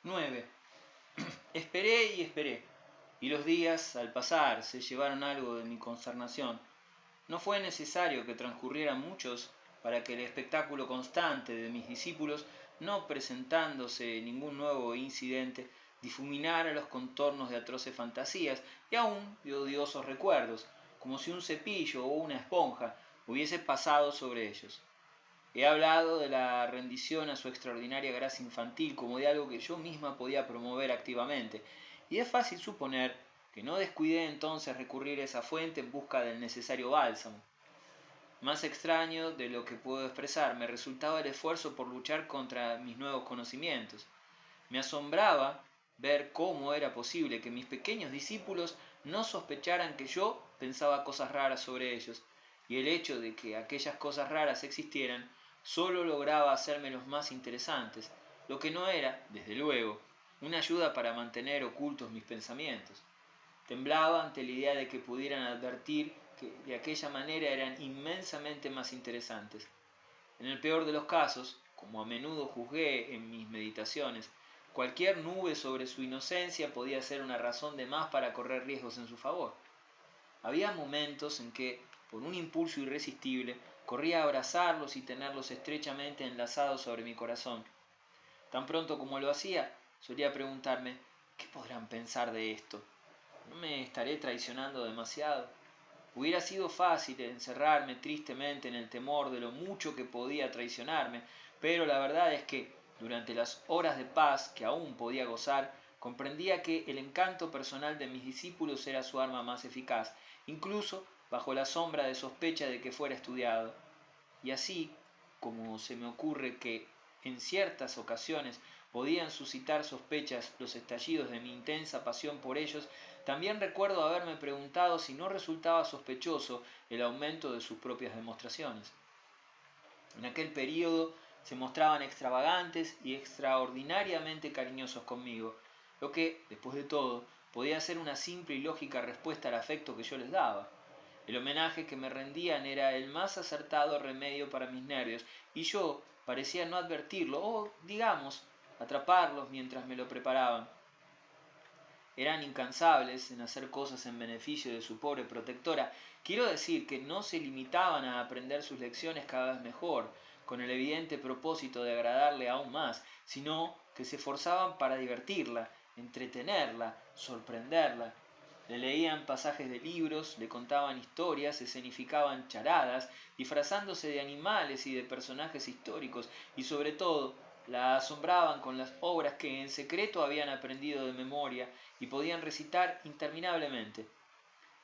9. Esperé y esperé, y los días, al pasar, se llevaron algo de mi consternación. No fue necesario que transcurrieran muchos para que el espectáculo constante de mis discípulos, no presentándose ningún nuevo incidente, difuminara los contornos de atroces fantasías y aún de odiosos recuerdos, como si un cepillo o una esponja hubiese pasado sobre ellos. He hablado de la rendición a su extraordinaria gracia infantil como de algo que yo misma podía promover activamente, y es fácil suponer que no descuidé entonces recurrir a esa fuente en busca del necesario bálsamo. Más extraño de lo que puedo expresar me resultaba el esfuerzo por luchar contra mis nuevos conocimientos. Me asombraba ver cómo era posible que mis pequeños discípulos no sospecharan que yo pensaba cosas raras sobre ellos, y el hecho de que aquellas cosas raras existieran solo lograba hacérmelos más interesantes, lo que no era, desde luego, una ayuda para mantener ocultos mis pensamientos. Temblaba ante la idea de que pudieran advertir que de aquella manera eran inmensamente más interesantes. En el peor de los casos, como a menudo juzgué en mis meditaciones, cualquier nube sobre su inocencia podía ser una razón de más para correr riesgos en su favor. Había momentos en que, por un impulso irresistible, corría a abrazarlos y tenerlos estrechamente enlazados sobre mi corazón. Tan pronto como lo hacía, solía preguntarme, ¿qué podrán pensar de esto? ¿No me estaré traicionando demasiado? Hubiera sido fácil encerrarme tristemente en el temor de lo mucho que podía traicionarme, pero la verdad es que, durante las horas de paz que aún podía gozar, comprendía que el encanto personal de mis discípulos era su arma más eficaz, incluso bajo la sombra de sospecha de que fuera estudiado. Y así, como se me ocurre que en ciertas ocasiones podían suscitar sospechas los estallidos de mi intensa pasión por ellos, también recuerdo haberme preguntado si no resultaba sospechoso el aumento de sus propias demostraciones. En aquel período se mostraban extravagantes y extraordinariamente cariñosos conmigo, lo que, después de todo, podía ser una simple y lógica respuesta al afecto que yo les daba. El homenaje que me rendían era el más acertado remedio para mis nervios, y yo parecía no advertirlo, o, digamos, atraparlos mientras me lo preparaban. Eran incansables en hacer cosas en beneficio de su pobre protectora. Quiero decir que no se limitaban a aprender sus lecciones cada vez mejor, con el evidente propósito de agradarle aún más, sino que se esforzaban para divertirla, entretenerla, sorprenderla. Le leían pasajes de libros, le contaban historias, escenificaban charadas, disfrazándose de animales y de personajes históricos, y sobre todo la asombraban con las obras que en secreto habían aprendido de memoria y podían recitar interminablemente.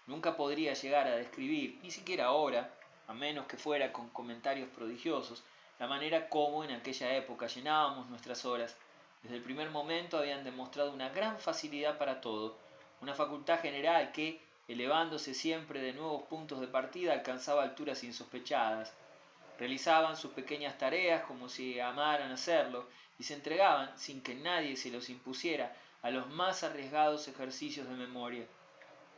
Nunca podría llegar a describir, ni siquiera ahora, a menos que fuera con comentarios prodigiosos, la manera como en aquella época llenábamos nuestras horas. Desde el primer momento habían demostrado una gran facilidad para todo, una facultad general que, elevándose siempre de nuevos puntos de partida, alcanzaba alturas insospechadas. Realizaban sus pequeñas tareas como si amaran hacerlo y se entregaban, sin que nadie se los impusiera, a los más arriesgados ejercicios de memoria.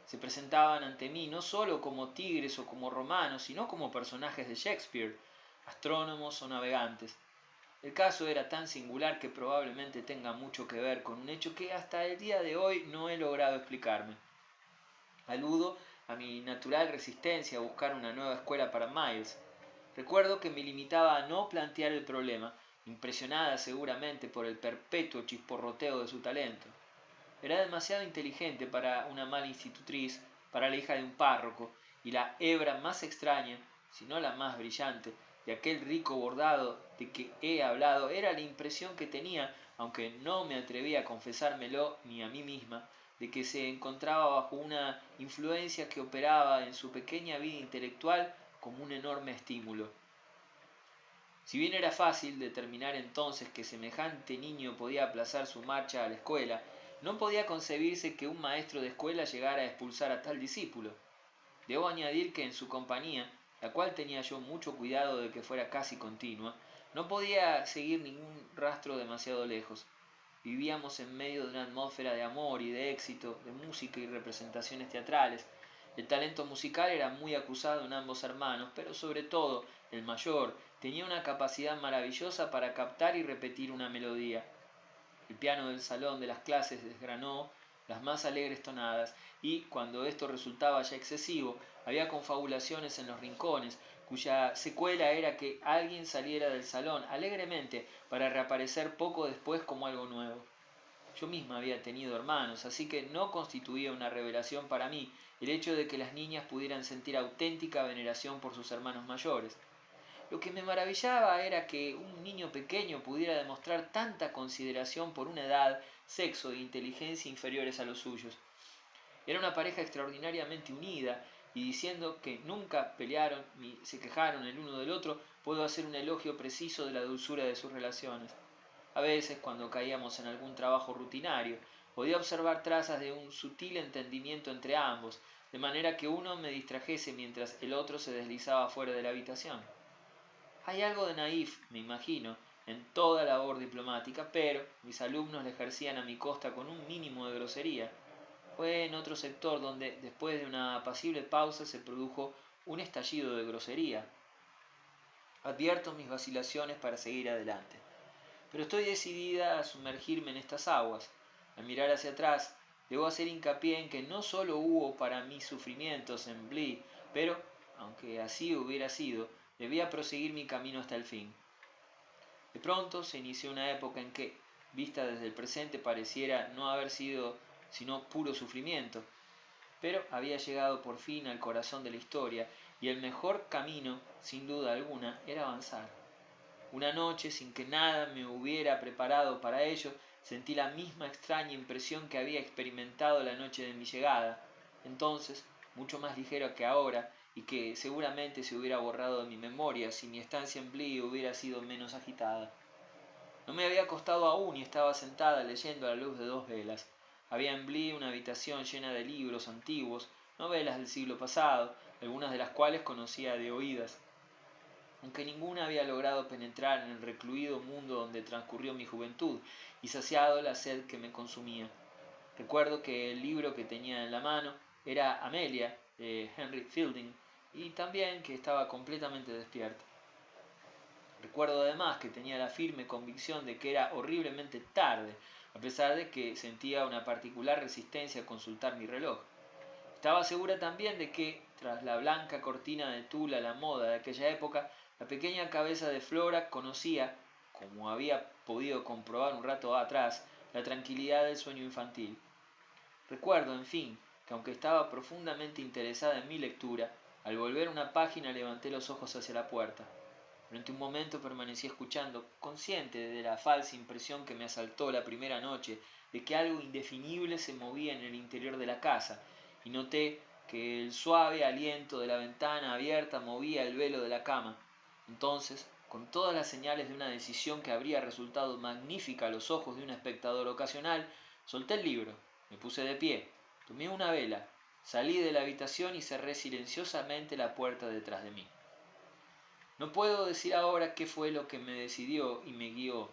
Se presentaban ante mí no sólo como tigres o como romanos, sino como personajes de Shakespeare, astrónomos o navegantes. El caso era tan singular que probablemente tenga mucho que ver con un hecho que hasta el día de hoy no he logrado explicarme. Aludo a mi natural resistencia a buscar una nueva escuela para Miles. Recuerdo que me limitaba a no plantear el problema, impresionada seguramente por el perpetuo chisporroteo de su talento. Era demasiado inteligente para una mala institutriz, para la hija de un párroco, y la hebra más extraña, si no la más brillante, de aquel rico bordado de que he hablado era la impresión que tenía, aunque no me atreví a confesármelo ni a mí misma, de que se encontraba bajo una influencia que operaba en su pequeña vida intelectual como un enorme estímulo. Si bien era fácil determinar entonces que semejante niño podía aplazar su marcha a la escuela, no podía concebirse que un maestro de escuela llegara a expulsar a tal discípulo. Debo añadir que en su compañía, la cual tenía yo mucho cuidado de que fuera casi continua, no podía seguir ningún rastro demasiado lejos. Vivíamos en medio de una atmósfera de amor y de éxito, de música y representaciones teatrales. El talento musical era muy acusado en ambos hermanos, pero sobre todo el mayor tenía una capacidad maravillosa para captar y repetir una melodía. El piano del salón de las clases desgranó las más alegres tonadas, y, cuando esto resultaba ya excesivo, había confabulaciones en los rincones, cuya secuela era que alguien saliera del salón alegremente para reaparecer poco después como algo nuevo. Yo misma había tenido hermanos, así que no constituía una revelación para mí el hecho de que las niñas pudieran sentir auténtica veneración por sus hermanos mayores. Lo que me maravillaba era que un niño pequeño pudiera demostrar tanta consideración por una edad, sexo e inteligencia inferiores a los suyos. Era una pareja extraordinariamente unida, y diciendo que nunca pelearon ni se quejaron el uno del otro, puedo hacer un elogio preciso de la dulzura de sus relaciones. A veces, cuando caíamos en algún trabajo rutinario, podía observar trazas de un sutil entendimiento entre ambos, de manera que uno me distrajese mientras el otro se deslizaba fuera de la habitación. Hay algo de naif, me imagino, en toda labor diplomática, pero mis alumnos la ejercían a mi costa con un mínimo de grosería. Fue en otro sector donde, después de una apacible pausa, se produjo un estallido de grosería. Advierto mis vacilaciones para seguir adelante, pero estoy decidida a sumergirme en estas aguas. Al mirar hacia atrás, debo hacer hincapié en que no sólo hubo para mis sufrimientos en Blee, pero, aunque así hubiera sido, debía proseguir mi camino hasta el fin. De pronto se inició una época en que, vista desde el presente, pareciera no haber sido sino puro sufrimiento, pero había llegado por fin al corazón de la historia, y el mejor camino, sin duda alguna, era avanzar. Una noche, sin que nada me hubiera preparado para ello, sentí la misma extraña impresión que había experimentado la noche de mi llegada, entonces mucho más ligera que ahora, y que seguramente se hubiera borrado de mi memoria si mi estancia en Blee hubiera sido menos agitada. No me había acostado aún y estaba sentada leyendo a la luz de 2 velas. Había en Blee una habitación llena de libros antiguos, novelas del siglo pasado, algunas de las cuales conocía de oídas, aunque ninguna había logrado penetrar en el recluido mundo donde transcurrió mi juventud y saciado la sed que me consumía. Recuerdo que el libro que tenía en la mano era Amelia, de Henry Fielding, y también que estaba completamente despierto. Recuerdo además que tenía la firme convicción de que era horriblemente tarde, a pesar de que sentía una particular resistencia a consultar mi reloj. Estaba segura también de que, tras la blanca cortina de tul a la moda de aquella época, la pequeña cabeza de Flora conocía, como había podido comprobar un rato atrás, la tranquilidad del sueño infantil. Recuerdo, en fin, que aunque estaba profundamente interesada en mi lectura, al volver una página levanté los ojos hacia la puerta. Durante un momento permanecí escuchando, consciente de la falsa impresión que me asaltó la primera noche de que algo indefinible se movía en el interior de la casa, y noté que el suave aliento de la ventana abierta movía el velo de la cama. Entonces, con todas las señales de una decisión que habría resultado magnífica a los ojos de un espectador ocasional, solté el libro, me puse de pie, tomé una vela, salí de la habitación y cerré silenciosamente la puerta detrás de mí. No puedo decir ahora qué fue lo que me decidió y me guió,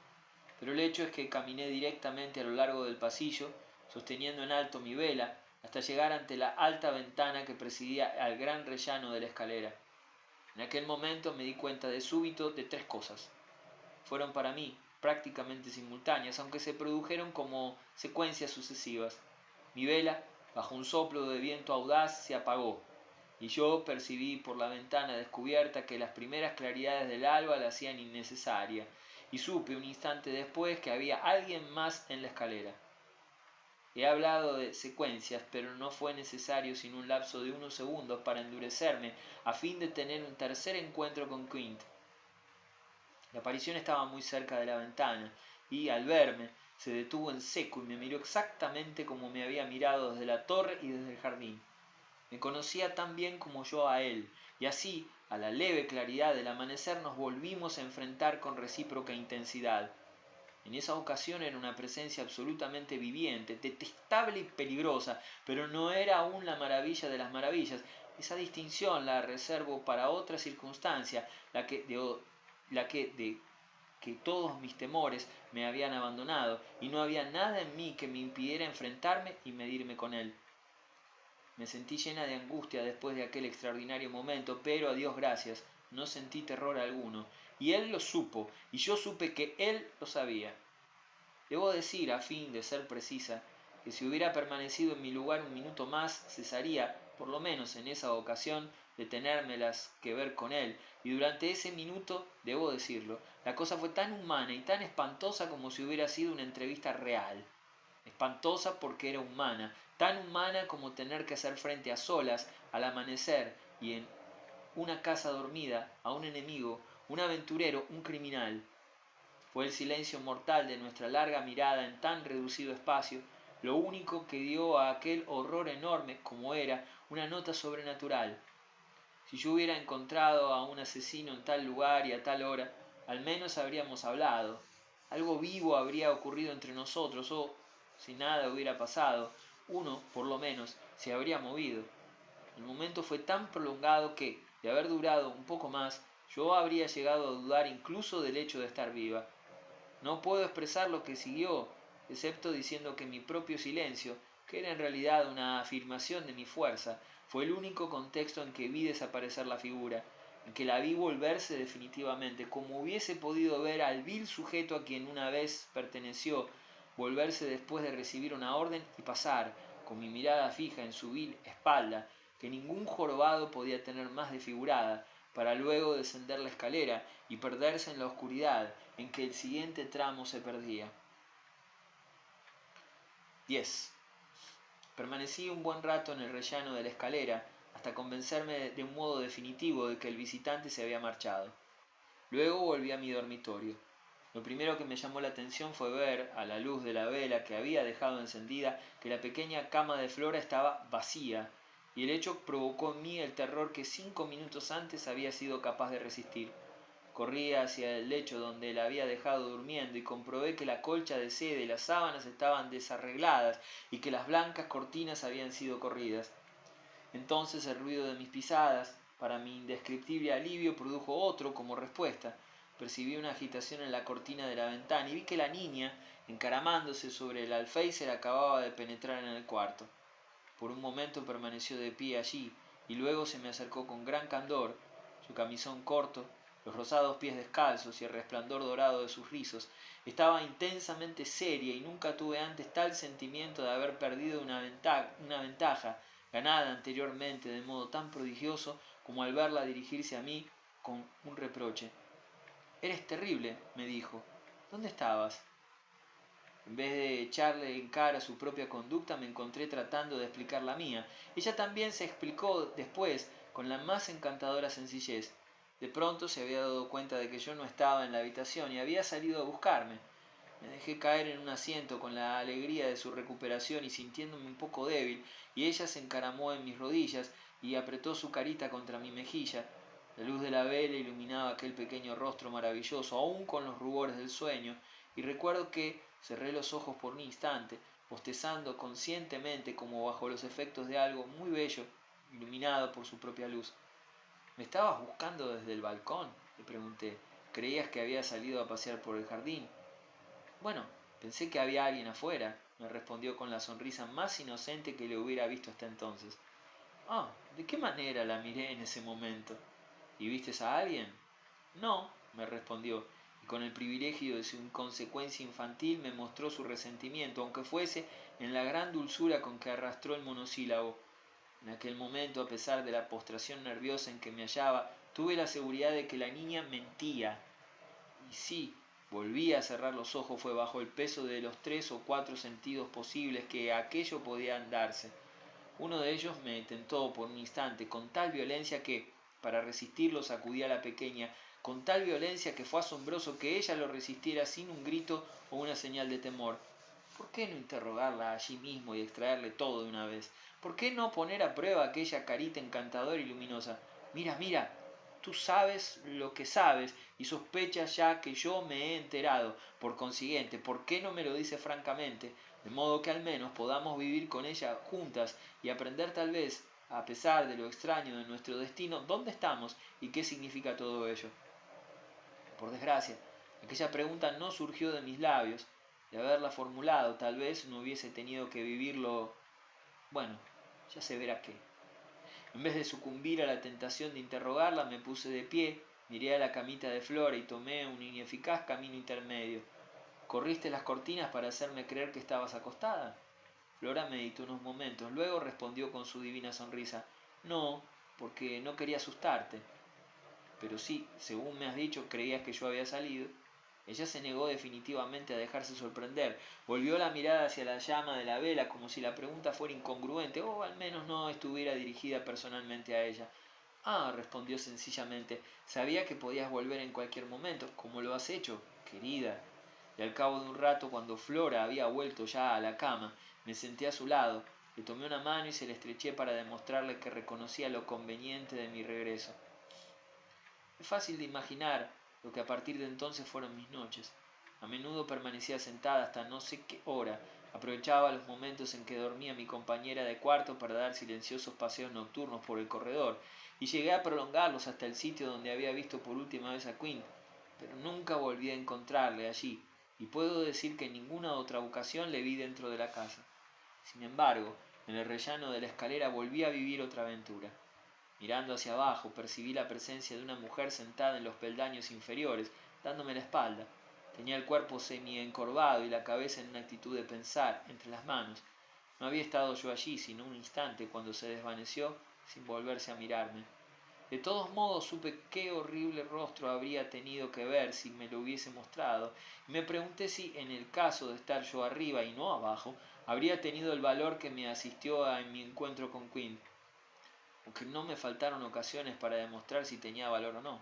pero el hecho es que caminé directamente a lo largo del pasillo, sosteniendo en alto mi vela, hasta llegar ante la alta ventana que presidía al gran rellano de la escalera. En aquel momento me di cuenta de súbito de 3 cosas. Fueron para mí prácticamente simultáneas, aunque se produjeron como secuencias sucesivas. Mi vela, bajo un soplo de viento audaz, se apagó, y yo percibí por la ventana descubierta que las primeras claridades del alba la hacían innecesaria, y supe un instante después que había alguien más en la escalera. He hablado de secuencias, pero no fue necesario sino un lapso de unos segundos para endurecerme a fin de tener un tercer encuentro con Quint. La aparición estaba muy cerca de la ventana, y al verme se detuvo en seco y me miró exactamente como me había mirado desde la torre y desde el jardín. Me conocía tan bien como yo a él, y así, a la leve claridad del amanecer, nos volvimos a enfrentar con recíproca intensidad. En esa ocasión era una presencia absolutamente viviente, detestable y peligrosa, pero no era aún la maravilla de las maravillas. Esa distinción la reservo para otra circunstancia, la que de que todos mis temores me habían abandonado, y no había nada en mí que me impidiera enfrentarme y medirme con él. Me sentí llena de angustia después de aquel extraordinario momento, pero a Dios gracias, no sentí terror alguno, y él lo supo, y yo supe que él lo sabía. Debo decir, a fin de ser precisa, que si hubiera permanecido en mi lugar un minuto más, cesaría, por lo menos en esa ocasión, de tenérmelas que ver con él, y durante ese minuto, debo decirlo, la cosa fue tan humana y tan espantosa como si hubiera sido una entrevista real. Espantosa porque era humana, tan humana como tener que hacer frente a solas, al amanecer, y en una casa dormida, a un enemigo, un aventurero, un criminal. Fue el silencio mortal de nuestra larga mirada en tan reducido espacio, lo único que dio a aquel horror enorme, como era, una nota sobrenatural. Si yo hubiera encontrado a un asesino en tal lugar y a tal hora, al menos habríamos hablado. Algo vivo habría ocurrido entre nosotros, o, si nada hubiera pasado, uno, por lo menos, se habría movido. El momento fue tan prolongado que, de haber durado un poco más, yo habría llegado a dudar incluso del hecho de estar viva. No puedo expresar lo que siguió, excepto diciendo que mi propio silencio, que era en realidad una afirmación de mi fuerza, fue el único contexto en que vi desaparecer la figura, en que la vi volverse definitivamente, como hubiese podido ver al vil sujeto a quien una vez perteneció, volverse después de recibir una orden y pasar, con mi mirada fija en su vil espalda, que ningún jorobado podía tener más desfigurada, para luego descender la escalera y perderse en la oscuridad en que el siguiente tramo se perdía. 10. Permanecí un buen rato en el rellano de la escalera, hasta convencerme de un modo definitivo de que el visitante se había marchado. Luego volví a mi dormitorio. Lo primero que me llamó la atención fue ver, a la luz de la vela que había dejado encendida, que la pequeña cama de Flora estaba vacía, y el hecho provocó en mí el terror que 5 minutos antes había sido capaz de resistir. Corrí hacia el lecho donde la había dejado durmiendo y comprobé que la colcha de seda y las sábanas estaban desarregladas y que las blancas cortinas habían sido corridas. Entonces el ruido de mis pisadas, para mi indescriptible alivio, produjo otro como respuesta. Percibí una agitación en la cortina de la ventana y vi que la niña, encaramándose sobre el alféizar, acababa de penetrar en el cuarto. Por un momento permaneció de pie allí y luego se me acercó con gran candor, su camisón corto, los rosados pies descalzos y el resplandor dorado de sus rizos. Estaba intensamente seria y nunca tuve antes tal sentimiento de haber perdido una ventaja ganada anteriormente de modo tan prodigioso como al verla dirigirse a mí con un reproche. «Eres terrible», me dijo. «¿Dónde estabas?» En vez de echarle en cara su propia conducta, me encontré tratando de explicar la mía. Ella también se explicó después con la más encantadora sencillez. De pronto se había dado cuenta de que yo no estaba en la habitación y había salido a buscarme. Me dejé caer en un asiento con la alegría de su recuperación y sintiéndome un poco débil, y ella se encaramó en mis rodillas y apretó su carita contra mi mejilla. La luz de la vela iluminaba aquel pequeño rostro maravilloso, aún con los rubores del sueño, y recuerdo que cerré los ojos por un instante, bostezando conscientemente como bajo los efectos de algo muy bello, iluminado por su propia luz. ¿Me estabas buscando desde el balcón?, le pregunté. ¿Creías que había salido a pasear por el jardín? Bueno, pensé que había alguien afuera, me respondió con la sonrisa más inocente que le hubiera visto hasta entonces. Ah, ¿de qué manera la miré en ese momento? ¿Y vistes a alguien? No, me respondió, y con el privilegio de su inconsecuencia infantil me mostró su resentimiento, aunque fuese en la gran dulzura con que arrastró el monosílabo. En aquel momento, a pesar de la postración nerviosa en que me hallaba, tuve la seguridad de que la niña mentía. Y sí, volví a cerrar los ojos, fue bajo el peso de los 3 o 4 sentidos posibles que aquello podía darse. Uno de ellos me tentó por un instante con tal violencia que, para resistirlo, sacudí a la pequeña con tal violencia que fue asombroso que ella lo resistiera sin un grito o una señal de temor. ¿Por qué no interrogarla allí mismo y extraerle todo de una vez? ¿Por qué no poner a prueba aquella carita encantadora y luminosa? Mira, mira, tú sabes lo que sabes y sospechas ya que yo me he enterado. Por consiguiente, ¿por qué no me lo dices francamente? De modo que al menos podamos vivir con ella juntas y aprender tal vez, a pesar de lo extraño de nuestro destino, dónde estamos y qué significa todo ello. Por desgracia, aquella pregunta no surgió de mis labios. De haberla formulado, tal vez no hubiese tenido que vivirlo. Bueno, ya se verá qué. En vez de sucumbir a la tentación de interrogarla, me puse de pie, miré a la camita de Flora y tomé un ineficaz camino intermedio. ¿Corriste las cortinas para hacerme creer que estabas acostada? Flora meditó unos momentos, luego respondió con su divina sonrisa: No, porque no quería asustarte. Pero sí, según me has dicho, creías que yo había salido. Ella se negó definitivamente a dejarse sorprender. Volvió la mirada hacia la llama de la vela como si la pregunta fuera incongruente o al menos no estuviera dirigida personalmente a ella. Ah, respondió sencillamente, sabía que podías volver en cualquier momento, como lo has hecho, querida. Y al cabo de un rato, cuando Flora había vuelto ya a la cama, me senté a su lado, le tomé una mano y se la estreché para demostrarle que reconocía lo conveniente de mi regreso. Es fácil de imaginar lo que a partir de entonces fueron mis noches. A menudo permanecía sentada hasta no sé qué hora, aprovechaba los momentos en que dormía mi compañera de cuarto para dar silenciosos paseos nocturnos por el corredor, y llegué a prolongarlos hasta el sitio donde había visto por última vez a Quint, pero nunca volví a encontrarle allí, y puedo decir que en ninguna otra ocasión le vi dentro de la casa. Sin embargo, en el rellano de la escalera volví a vivir otra aventura. Mirando hacia abajo, percibí la presencia de una mujer sentada en los peldaños inferiores, dándome la espalda. Tenía el cuerpo semi-encorvado y la cabeza en una actitud de pensar, entre las manos. No había estado yo allí sino un instante cuando se desvaneció sin volverse a mirarme. De todos modos supe qué horrible rostro habría tenido que ver si me lo hubiese mostrado, y me pregunté si, en el caso de estar yo arriba y no abajo, habría tenido el valor que me asistió en mi encuentro con Quint, aunque no me faltaron ocasiones para demostrar si tenía valor o no.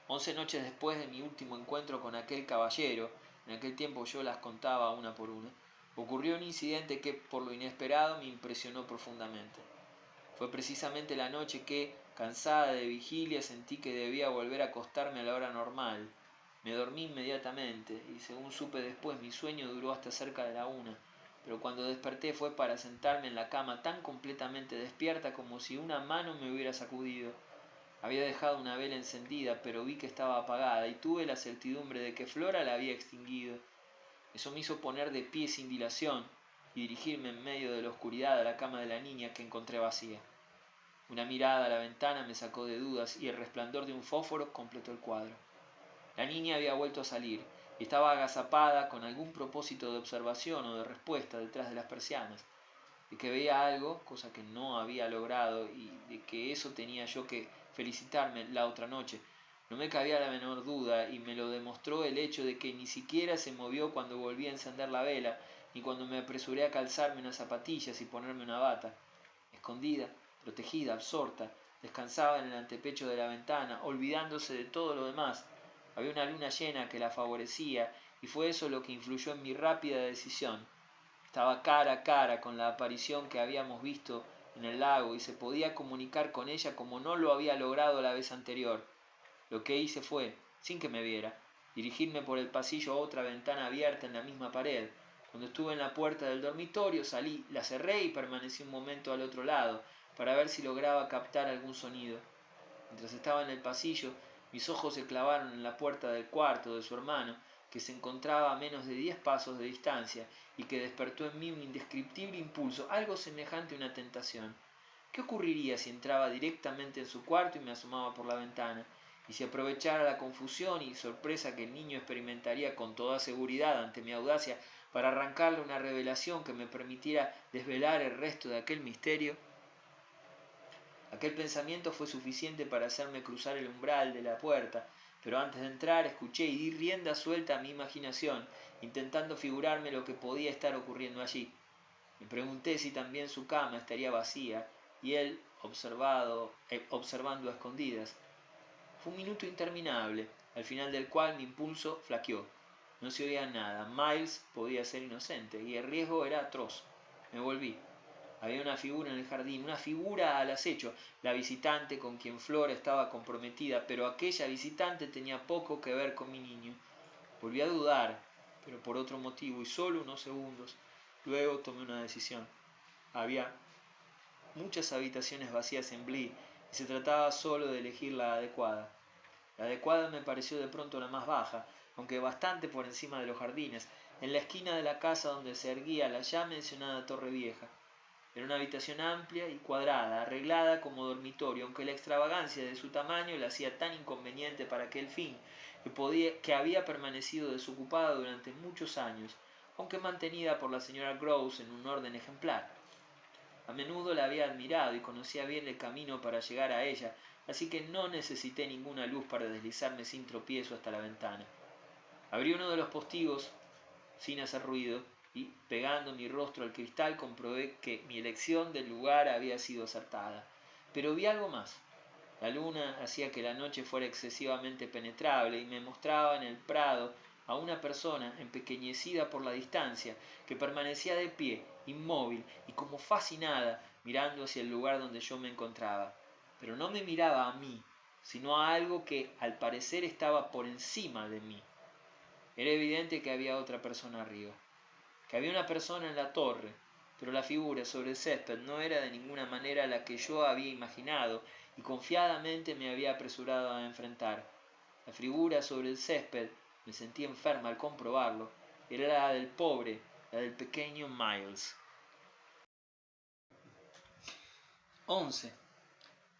11 noches después de mi último encuentro con aquel caballero, en aquel tiempo yo las contaba una por una, ocurrió un incidente que, por lo inesperado, me impresionó profundamente. Fue precisamente la noche que, cansada de vigilia, sentí que debía volver a acostarme a la hora normal. Me dormí inmediatamente, y según supe después, mi sueño duró hasta cerca de la 1, pero cuando desperté fue para sentarme en la cama tan completamente despierta como si una mano me hubiera sacudido. Había dejado una vela encendida, pero vi que estaba apagada, y tuve la certidumbre de que Flora la había extinguido. Eso me hizo poner de pie sin dilación y dirigirme en medio de la oscuridad a la cama de la niña, que encontré vacía. Una mirada a la ventana me sacó de dudas y el resplandor de un fósforo completó el cuadro. La niña había vuelto a salir y estaba agazapada con algún propósito de observación o de respuesta detrás de las persianas. De que veía algo, cosa que no había logrado, y de que eso tenía yo que felicitarme la otra noche, no me cabía la menor duda, y me lo demostró el hecho de que ni siquiera se movió cuando volví a encender la vela, ni cuando me apresuré a calzarme unas zapatillas y ponerme una bata. Escondida, protegida, absorta, descansaba en el antepecho de la ventana, olvidándose de todo lo demás. Había una luna llena que la favorecía, y fue eso lo que influyó en mi rápida decisión. Estaba cara a cara con la aparición que habíamos visto en el lago y se podía comunicar con ella como no lo había logrado la vez anterior. Lo que hice fue, sin que me viera, dirigirme por el pasillo a otra ventana abierta en la misma pared. Cuando estuve en la puerta del dormitorio salí, la cerré y permanecí un momento al otro lado para ver si lograba captar algún sonido. Mientras estaba en el pasillo, mis ojos se clavaron en la puerta del cuarto de su hermano, que se encontraba a menos de 10 pasos de distancia y que despertó en mí un indescriptible impulso, algo semejante a una tentación. ¿Qué ocurriría si entraba directamente en su cuarto y me asomaba por la ventana? Y si aprovechara la confusión y sorpresa que el niño experimentaría con toda seguridad ante mi audacia para arrancarle una revelación que me permitiera desvelar el resto de aquel misterio. Aquel pensamiento fue suficiente para hacerme cruzar el umbral de la puerta, pero antes de entrar escuché y di rienda suelta a mi imaginación, intentando figurarme lo que podía estar ocurriendo allí. Me pregunté si también su cama estaría vacía, y él observando a escondidas. Fue un minuto interminable, al final del cual mi impulso flaqueó. No se oía nada, Miles podía ser inocente, y el riesgo era atroz. Me volví. Había una figura en el jardín, una figura al acecho, la visitante con quien Flora estaba comprometida, pero aquella visitante tenía poco que ver con mi niño. Volví a dudar, pero por otro motivo, y solo unos segundos. Luego tomé una decisión. Había muchas habitaciones vacías en Bly, y se trataba solo de elegir la adecuada. La adecuada me pareció de pronto la más baja, aunque bastante por encima de los jardines, en la esquina de la casa donde se erguía la ya mencionada torre vieja. Era una habitación amplia y cuadrada, arreglada como dormitorio, aunque la extravagancia de su tamaño la hacía tan inconveniente para aquel fin, que había permanecido desocupada durante muchos años, aunque mantenida por la señora Grouse en un orden ejemplar. A menudo la había admirado y conocía bien el camino para llegar a ella, así que no necesité ninguna luz para deslizarme sin tropiezo hasta la ventana. Abrí uno de los postigos sin hacer ruido y, pegando mi rostro al cristal, comprobé que mi elección del lugar había sido acertada. Pero vi algo más. La luna hacía que la noche fuera excesivamente penetrable y me mostraba en el prado a una persona empequeñecida por la distancia, que permanecía de pie, inmóvil y como fascinada, mirando hacia el lugar donde yo me encontraba. Pero no me miraba a mí, sino a algo que al parecer estaba por encima de mí. Era evidente que había otra persona arriba, que había una persona en la torre, pero la figura sobre el césped no era de ninguna manera la que yo había imaginado y confiadamente me había apresurado a enfrentar. La figura sobre el césped, me sentí enferma al comprobarlo, era la del pobre, la del pequeño Miles. 11.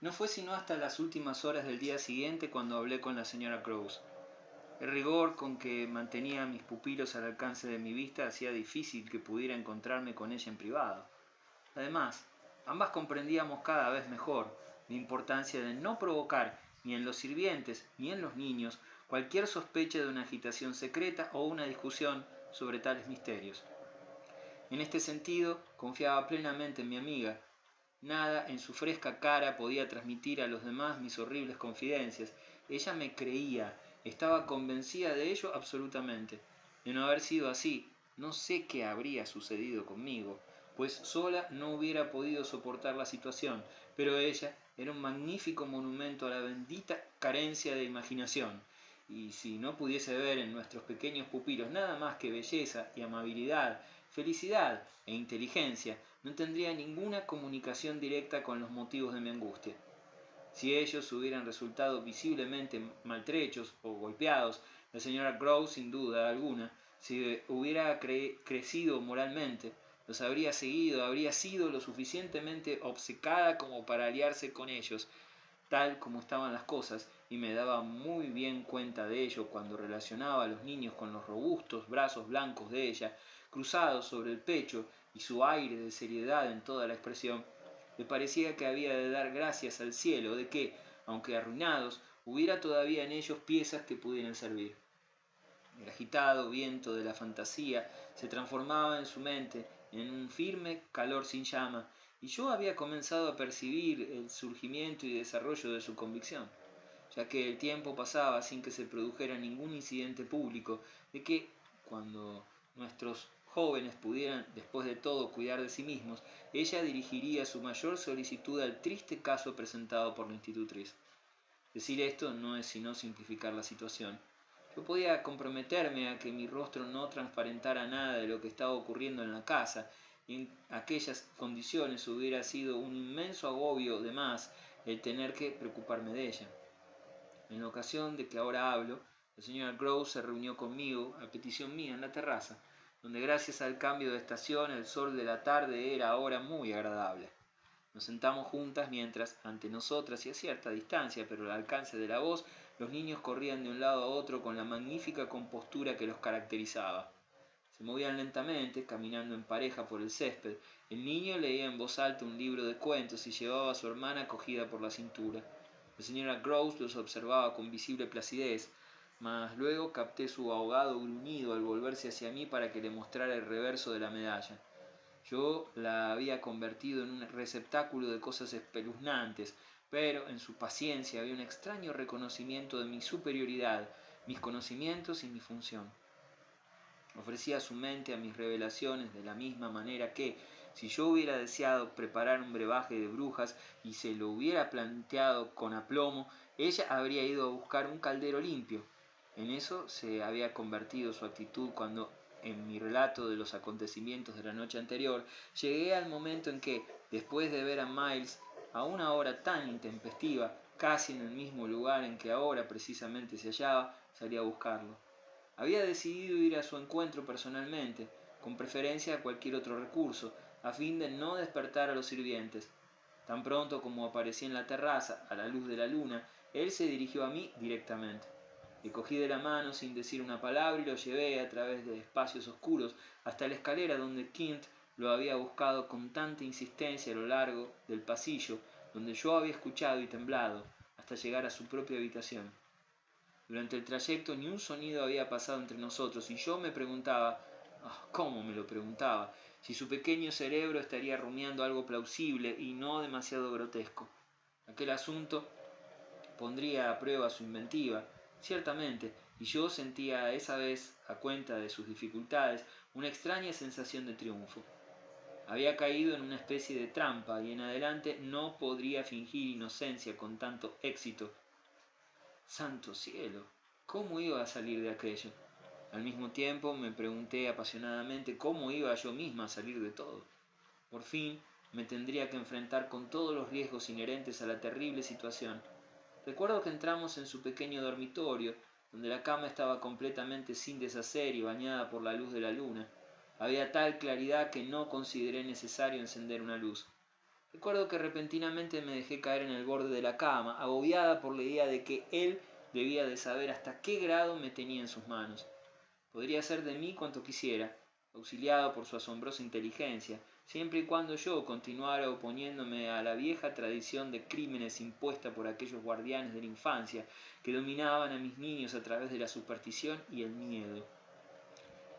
No fue sino hasta las últimas horas del día siguiente cuando hablé con la señora Grouse. El rigor con que mantenía a mis pupilos al alcance de mi vista hacía difícil que pudiera encontrarme con ella en privado. Además, ambas comprendíamos cada vez mejor la importancia de no provocar ni en los sirvientes ni en los niños cualquier sospecha de una agitación secreta o una discusión sobre tales misterios. En este sentido, confiaba plenamente en mi amiga. Nada en su fresca cara podía transmitir a los demás mis horribles confidencias. Ella me creía, estaba convencida de ello absolutamente. De no haber sido así, no sé qué habría sucedido conmigo, pues sola no hubiera podido soportar la situación, pero ella era un magnífico monumento a la bendita carencia de imaginación, y si no pudiese ver en nuestros pequeños pupilos nada más que belleza y amabilidad, felicidad e inteligencia, no tendría ninguna comunicación directa con los motivos de mi angustia. Si ellos hubieran resultado visiblemente maltrechos o golpeados, la señora Grouse, sin duda alguna, si hubiera crecido moralmente, los habría seguido, habría sido lo suficientemente obcecada como para aliarse con ellos, tal como estaban las cosas, y me daba muy bien cuenta de ello cuando relacionaba a los niños con los robustos brazos blancos de ella, cruzados sobre el pecho, y su aire de seriedad en toda la expresión. Le parecía que había de dar gracias al cielo de que, aunque arruinados, hubiera todavía en ellos piezas que pudieran servir. El agitado viento de la fantasía se transformaba en su mente en un firme calor sin llama, y yo había comenzado a percibir el surgimiento y desarrollo de su convicción, ya que el tiempo pasaba sin que se produjera ningún incidente público, de que, cuando nuestros jóvenes pudieran después de todo cuidar de sí mismos, ella dirigiría su mayor solicitud al triste caso presentado por la institutriz. Decir esto no es sino simplificar la situación. Yo podía comprometerme a que mi rostro no transparentara nada de lo que estaba ocurriendo en la casa, y en aquellas condiciones hubiera sido un inmenso agobio de más el tener que preocuparme de ella. En la ocasión de que ahora hablo, la señora Grouse se reunió conmigo, a petición mía, en la terraza, donde gracias al cambio de estación el sol de la tarde era ahora muy agradable. Nos sentamos juntas mientras, ante nosotras y a cierta distancia, pero al alcance de la voz, los niños corrían de un lado a otro con la magnífica compostura que los caracterizaba. Se movían lentamente, caminando en pareja por el césped. El niño leía en voz alta un libro de cuentos y llevaba a su hermana cogida por la cintura. La señora Grouse los observaba con visible placidez, mas luego capté su ahogado gruñido al volverse hacia mí para que le mostrara el reverso de la medalla. Yo la había convertido en un receptáculo de cosas espeluznantes, pero en su paciencia había un extraño reconocimiento de mi superioridad, mis conocimientos y mi función. Ofrecía su mente a mis revelaciones de la misma manera que, si yo hubiera deseado preparar un brebaje de brujas y se lo hubiera planteado con aplomo, ella habría ido a buscar un caldero limpio. En eso se había convertido su actitud cuando, en mi relato de los acontecimientos de la noche anterior, llegué al momento en que, después de ver a Miles a una hora tan intempestiva, casi en el mismo lugar en que ahora precisamente se hallaba, salí a buscarlo. Había decidido ir a su encuentro personalmente, con preferencia a cualquier otro recurso, a fin de no despertar a los sirvientes. Tan pronto como aparecí en la terraza, a la luz de la luna, él se dirigió a mí directamente. Le cogí de la mano sin decir una palabra y lo llevé a través de espacios oscuros hasta la escalera donde Kint lo había buscado con tanta insistencia a lo largo del pasillo, donde yo había escuchado y temblado, hasta llegar a su propia habitación. Durante el trayecto ni un sonido había pasado entre nosotros y yo me preguntaba, ¿cómo me lo preguntaba?, si su pequeño cerebro estaría rumiando algo plausible y no demasiado grotesco. Aquel asunto pondría a prueba su inventiva, ciertamente, y yo sentía esa vez, a cuenta de sus dificultades, una extraña sensación de triunfo. Había caído en una especie de trampa y en adelante no podría fingir inocencia con tanto éxito. ¡Santo cielo! ¿Cómo iba a salir de aquello? Al mismo tiempo me pregunté apasionadamente cómo iba yo misma a salir de todo. Por fin me tendría que enfrentar con todos los riesgos inherentes a la terrible situación. Recuerdo que entramos en su pequeño dormitorio, donde la cama estaba completamente sin deshacer y bañada por la luz de la luna. Había tal claridad que no consideré necesario encender una luz. Recuerdo que repentinamente me dejé caer en el borde de la cama, agobiada por la idea de que él debía de saber hasta qué grado me tenía en sus manos. Podría hacer de mí cuanto quisiera, auxiliado por su asombrosa inteligencia, siempre y cuando yo continuara oponiéndome a la vieja tradición de crímenes impuesta por aquellos guardianes de la infancia que dominaban a mis niños a través de la superstición y el miedo.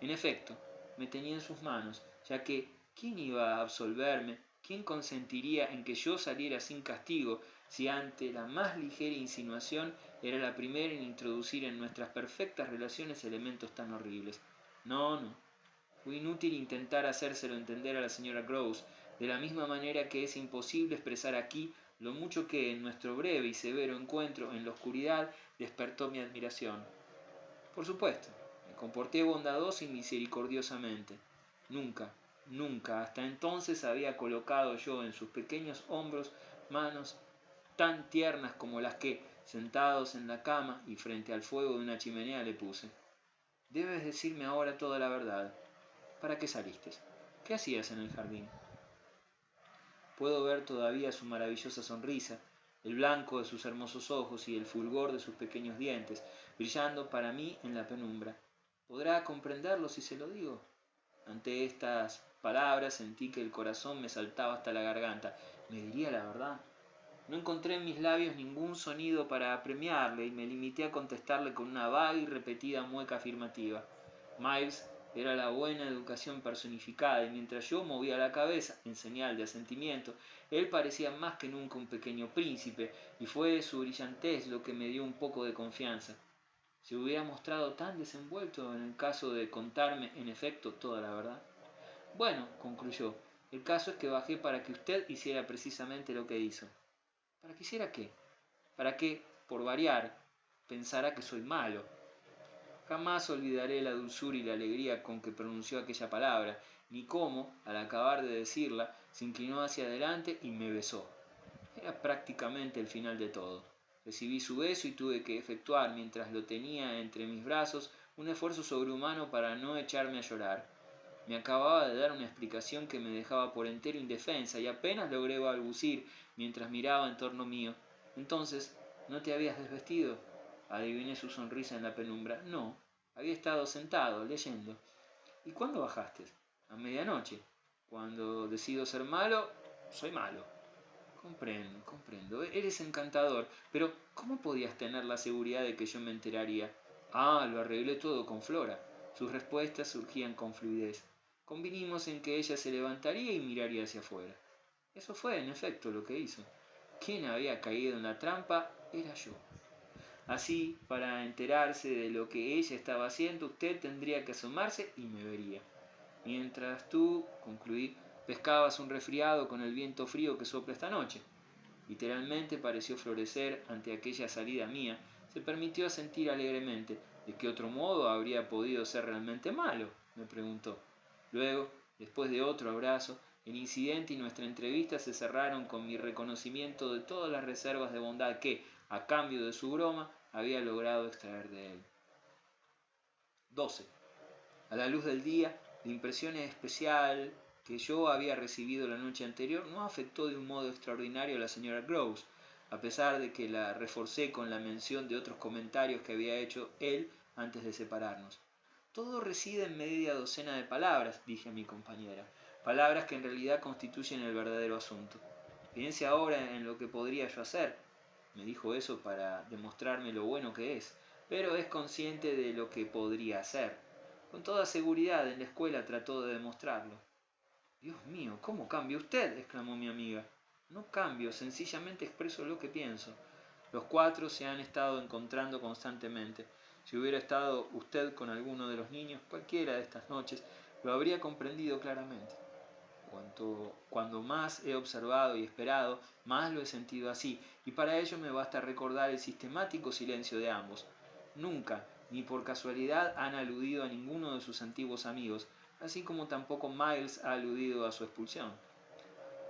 En efecto, me tenía en sus manos, ya que ¿quién iba a absolverme? ¿Quién consentiría en que yo saliera sin castigo si ante la más ligera insinuación era la primera en introducir en nuestras perfectas relaciones elementos tan horribles? No. Fue inútil intentar hacérselo entender a la señora Groves, de la misma manera que es imposible expresar aquí lo mucho que en nuestro breve y severo encuentro en la oscuridad despertó mi admiración. Por supuesto, me comporté bondadosa y misericordiosamente. Nunca hasta entonces había colocado yo en sus pequeños hombros manos tan tiernas como las que, sentados en la cama y frente al fuego de una chimenea, le puse. Debes decirme ahora toda la verdad. ¿Para qué saliste? ¿Qué hacías en el jardín? Puedo ver todavía su maravillosa sonrisa, el blanco de sus hermosos ojos y el fulgor de sus pequeños dientes, brillando para mí en la penumbra. ¿Podrá comprenderlo si se lo digo? Ante estas palabras sentí que el corazón me saltaba hasta la garganta. ¿Me diría la verdad? No encontré en mis labios ningún sonido para apremiarle y me limité a contestarle con una vaga y repetida mueca afirmativa. Miles era la buena educación personificada y mientras yo movía la cabeza en señal de asentimiento, él parecía más que nunca un pequeño príncipe y fue su brillantez lo que me dio un poco de confianza. ¿Se hubiera mostrado tan desenvuelto en el caso de contarme en efecto toda la verdad? Bueno, concluyó, el caso es que bajé para que usted hiciera precisamente lo que hizo. ¿Para que hiciera qué? Para que, por variar, pensara que soy malo. Jamás olvidaré la dulzura y la alegría con que pronunció aquella palabra, ni cómo, al acabar de decirla, se inclinó hacia adelante y me besó. Era prácticamente el final de todo. Recibí su beso y tuve que efectuar, mientras lo tenía entre mis brazos, un esfuerzo sobrehumano para no echarme a llorar. Me acababa de dar una explicación que me dejaba por entero indefensa y apenas logré balbucir mientras miraba en torno mío. Entonces, ¿no te habías desvestido? Adiviné su sonrisa en la penumbra. No, había estado sentado, leyendo. ¿Y cuándo bajaste? A medianoche. Cuando decido ser malo, soy malo. Comprendo. Eres encantador. Pero, ¿cómo podías tener la seguridad de que yo me enteraría? Lo arreglé todo con Flora. Sus respuestas surgían con fluidez. Convinimos en que ella se levantaría y miraría hacia afuera. Eso fue, en efecto, lo que hizo. Quien había caído en la trampa era yo. Así, para enterarse de lo que ella estaba haciendo, usted tendría que asomarse y me vería. Mientras tú, concluí, pescabas un resfriado con el viento frío que sopla esta noche. Literalmente pareció florecer ante aquella salida mía. Se permitió asentir alegremente. ¿De qué otro modo habría podido ser realmente malo?, me preguntó. Luego, después de otro abrazo, el incidente y nuestra entrevista se cerraron con mi reconocimiento de todas las reservas de bondad que, a cambio de su broma, había logrado extraer de él. 12. A la luz del día, la impresión especial que yo había recibido la noche anterior no afectó de un modo extraordinario a la señora Groves. a pesar de que la reforcé con la mención de otros comentarios que había hecho él antes de separarnos. Todo reside en media docena de palabras, dije a mi compañera, palabras que en realidad constituyen el verdadero asunto. Piense ahora en lo que podría yo hacer. Me dijo eso para demostrarme lo bueno que es, pero es consciente de lo que podría hacer. Con toda seguridad en la escuela trató de demostrarlo. Dios mío, ¿cómo cambia usted?, exclamó mi amiga. No cambio, sencillamente expreso lo que pienso. Los cuatro se han estado encontrando constantemente. Si hubiera estado usted con alguno de los niños cualquiera de estas noches, lo habría comprendido claramente. Cuando más he observado y esperado, más lo he sentido así, y para ello me basta recordar el sistemático silencio de ambos. Nunca, ni por casualidad, han aludido a ninguno de sus antiguos amigos, así como tampoco Miles ha aludido a su expulsión.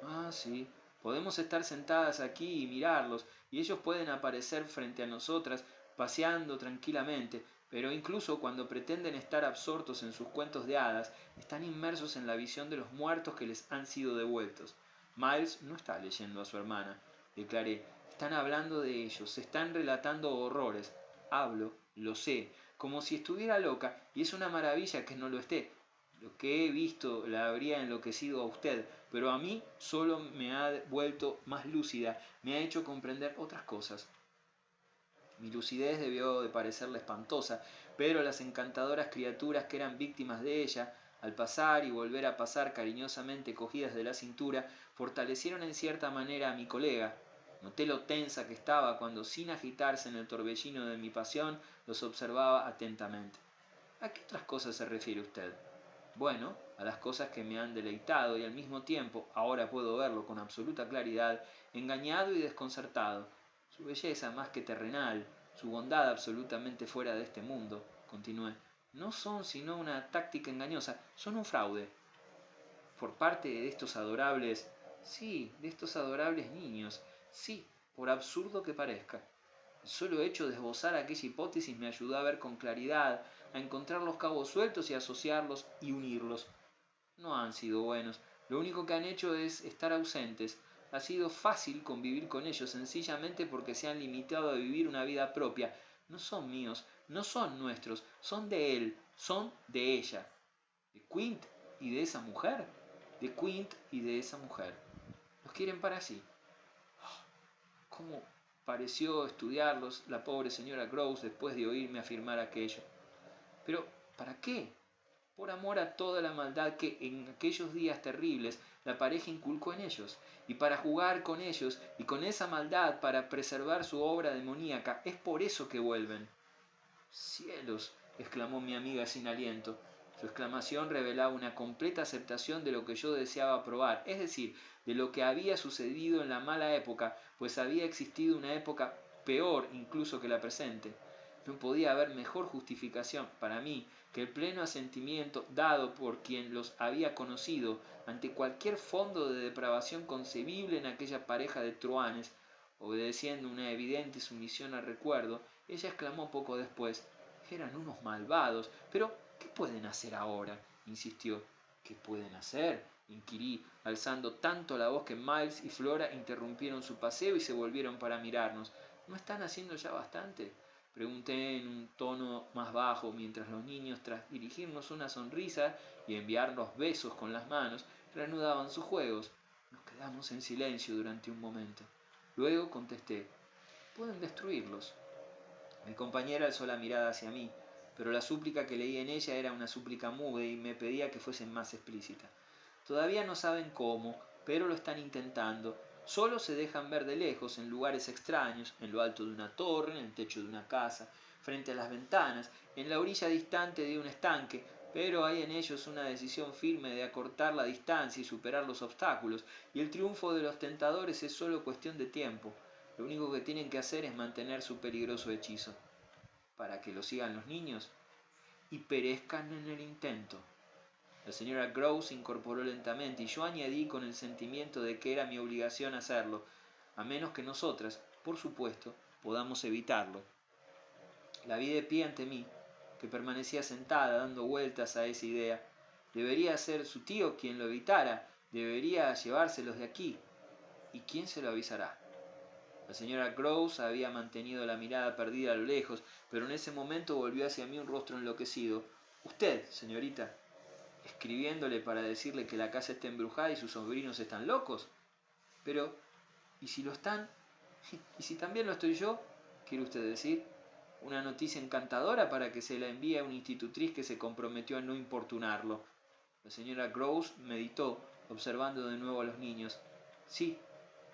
Ah, sí, podemos estar sentadas aquí y mirarlos, y ellos pueden aparecer frente a nosotras, paseando tranquilamente, pero incluso cuando pretenden estar absortos en sus cuentos de hadas, están inmersos en la visión de los muertos que les han sido devueltos. Miles no está leyendo a su hermana, declaré. Están hablando de ellos, se están relatando horrores. Hablo, lo sé, como si estuviera loca, y es una maravilla que no lo esté. Lo que he visto la habría enloquecido a usted, pero a mí solo me ha vuelto más lúcida, me ha hecho comprender otras cosas. Mi lucidez debió de parecerle espantosa, pero las encantadoras criaturas que eran víctimas de ella, al pasar y volver a pasar cariñosamente cogidas de la cintura, fortalecieron en cierta manera a mi colega. Noté lo tensa que estaba cuando, sin agitarse en el torbellino de mi pasión, los observaba atentamente. ¿A qué otras cosas se refiere usted? Bueno, a las cosas que me han deleitado y al mismo tiempo, ahora puedo verlo con absoluta claridad, engañado y desconcertado. Su belleza más que terrenal, su bondad absolutamente fuera de este mundo, continué, no son sino una táctica engañosa, son un fraude. Por parte de estos adorables, sí, de estos adorables niños, sí, por absurdo que parezca. El solo hecho de esbozar aquella hipótesis me ayudó a ver con claridad, a encontrar los cabos sueltos y asociarlos y unirlos. No han sido buenos, lo único que han hecho es estar ausentes. Ha sido fácil convivir con ellos sencillamente porque se han limitado a vivir una vida propia. No son míos, no son nuestros, son de él, son de ella. ¿De Quint y de esa mujer? De Quint y de esa mujer. Los quieren para sí. ¿Cómo pareció estudiarlos la pobre señora Grouse después de oírme afirmar aquello? Pero, ¿para qué? Por amor a toda la maldad que en aquellos días terribles la pareja inculcó en ellos, y para jugar con ellos y con esa maldad para preservar su obra demoníaca, es por eso que vuelven. ¡Cielos!, exclamó mi amiga sin aliento. Su exclamación revelaba una completa aceptación de lo que yo deseaba probar, es decir, de lo que había sucedido en la mala época, pues había existido una época peor incluso que la presente. No podía haber mejor justificación para mí que el pleno asentimiento dado por quien los había conocido ante cualquier fondo de depravación concebible en aquella pareja de truhanes. Obedeciendo una evidente sumisión al recuerdo, ella exclamó poco después: «Eran unos malvados, pero ¿qué pueden hacer ahora?», insistió. «¿Qué pueden hacer?», inquirí, alzando tanto la voz que Miles y Flora interrumpieron su paseo y se volvieron para mirarnos. «¿No están haciendo ya bastante?», pregunté en un tono más bajo, mientras los niños, tras dirigirnos una sonrisa y enviarnos besos con las manos, reanudaban sus juegos. Nos quedamos en silencio durante un momento. Luego contesté: «Pueden destruirlos». Mi compañera alzó la mirada hacia mí, pero la súplica que leí en ella era una súplica muda y me pedía que fuese más explícita. Todavía no saben cómo, pero lo están intentando. Solo se dejan ver de lejos, en lugares extraños, en lo alto de una torre, en el techo de una casa, frente a las ventanas, en la orilla distante de un estanque, pero hay en ellos una decisión firme de acortar la distancia y superar los obstáculos, y el triunfo de los tentadores es solo cuestión de tiempo. Lo único que tienen que hacer es mantener su peligroso hechizo, para que lo sigan los niños y perezcan en el intento. La señora Grouse se incorporó lentamente y yo añadí con el sentimiento de que era mi obligación hacerlo, a menos que nosotras, por supuesto, podamos evitarlo. La vi de pie ante mí, que permanecía sentada dando vueltas a esa idea. Debería ser su tío quien lo evitara, debería llevárselos de aquí. ¿Y quién se lo avisará? La señora Grouse había mantenido la mirada perdida a lo lejos, pero en ese momento volvió hacia mí un rostro enloquecido. «Usted, señorita, escribiéndole para decirle que la casa está embrujada y sus sobrinos están locos. Pero, ¿y si lo están? ¿Y si también lo estoy yo? ¿Quiere usted decir? Una noticia encantadora para que se la envíe a una institutriz que se comprometió a no importunarlo». La señora Grouse meditó, observando de nuevo a los niños. «Sí,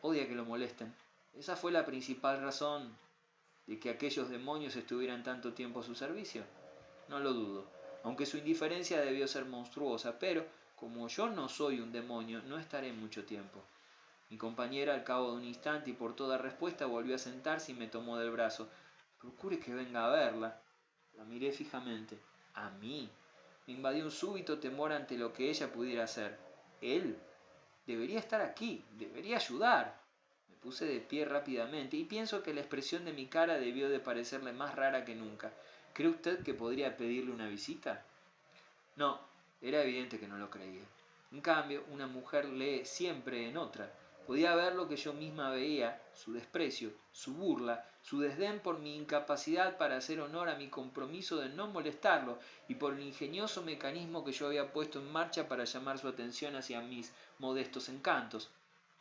odia que lo molesten. Esa fue la principal razón de que aquellos demonios estuvieran tanto tiempo a su servicio. No lo dudo, aunque su indiferencia debió ser monstruosa, pero como yo no soy un demonio, no estaré mucho tiempo». Mi compañera, al cabo de un instante y por toda respuesta, volvió a sentarse y me tomó del brazo. «Procure que venga a verla». La miré fijamente. ¿A mí? Me invadió un súbito temor ante lo que ella pudiera hacer. Él debería estar aquí, debería ayudar. Me puse de pie rápidamente y pienso que la expresión de mi cara debió de parecerle más rara que nunca. ¿Cree usted que podría pedirle una visita? No, era evidente que no lo creía. En cambio, una mujer lee siempre en otra. Podía ver lo que yo misma veía, su desprecio, su burla, su desdén por mi incapacidad para hacer honor a mi compromiso de no molestarlo y por el ingenioso mecanismo que yo había puesto en marcha para llamar su atención hacia mis modestos encantos.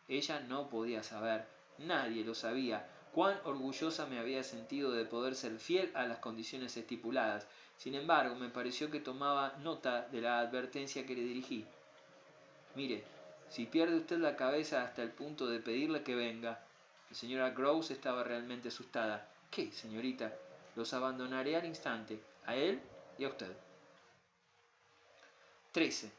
Ella no podía saber, nadie lo sabía, cuán orgullosa me había sentido de poder ser fiel a las condiciones estipuladas. Sin embargo, me pareció que tomaba nota de la advertencia que le dirigí. «Mire, si pierde usted la cabeza hasta el punto de pedirle que venga». La señora Grouse estaba realmente asustada. «¿Qué, señorita? Los abandonaré al instante, a él y a usted». 13.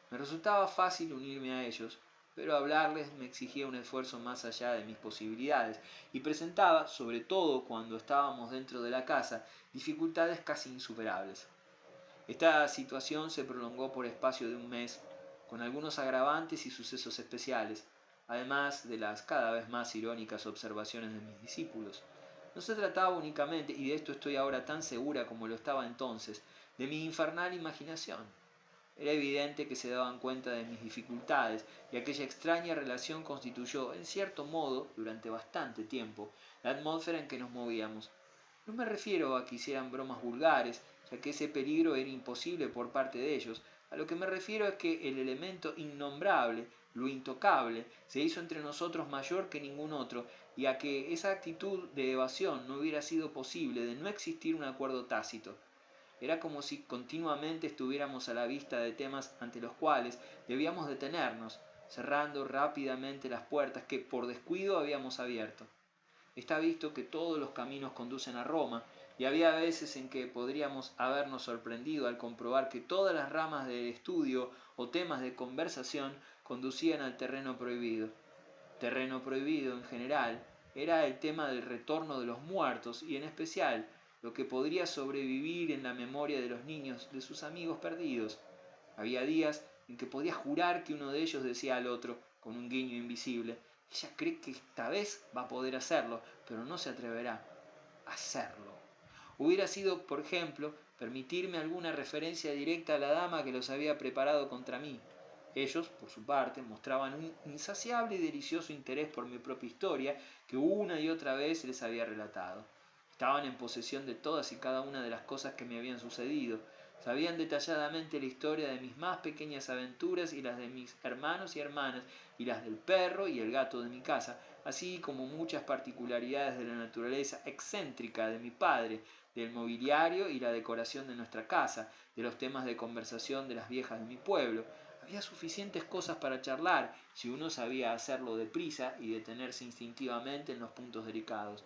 Me resultaba fácil unirme a ellos, pero hablarles me exigía un esfuerzo más allá de mis posibilidades y presentaba, sobre todo cuando estábamos dentro de la casa, dificultades casi insuperables. Esta situación se prolongó por espacio de un mes, con algunos agravantes y sucesos especiales, además de las cada vez más irónicas observaciones de mis discípulos. No se trataba únicamente, y de esto estoy ahora tan segura como lo estaba entonces, de mi infernal imaginación. Era evidente que se daban cuenta de mis dificultades, y aquella extraña relación constituyó, en cierto modo, durante bastante tiempo, la atmósfera en que nos movíamos. No me refiero a que hicieran bromas vulgares, ya que ese peligro era imposible por parte de ellos. A lo que me refiero es que el elemento innombrable, lo intocable, se hizo entre nosotros mayor que ningún otro, y a que esa actitud de evasión no hubiera sido posible de no existir un acuerdo tácito. Era como si continuamente estuviéramos a la vista de temas ante los cuales debíamos detenernos, cerrando rápidamente las puertas que por descuido habíamos abierto. Está visto que todos los caminos conducen a Roma, y había veces en que podríamos habernos sorprendido al comprobar que todas las ramas del estudio o temas de conversación conducían al terreno prohibido. Terreno prohibido, en general, era el tema del retorno de los muertos y, en especial, lo que podría sobrevivir en la memoria de los niños de sus amigos perdidos. Había días en que podía jurar que uno de ellos decía al otro, con un guiño invisible: «Ella cree que esta vez va a poder hacerlo, pero no se atreverá a hacerlo». Hubiera sido, por ejemplo, permitirme alguna referencia directa a la dama que los había preparado contra mí. Ellos, por su parte, mostraban un insaciable y delicioso interés por mi propia historia, que una y otra vez les había relatado. Estaban en posesión de todas y cada una de las cosas que me habían sucedido. Sabían detalladamente la historia de mis más pequeñas aventuras y las de mis hermanos y hermanas, y las del perro y el gato de mi casa, así como muchas particularidades de la naturaleza excéntrica de mi padre, del mobiliario y la decoración de nuestra casa, de los temas de conversación de las viejas de mi pueblo. Había suficientes cosas para charlar si uno sabía hacerlo deprisa y detenerse instintivamente en los puntos delicados.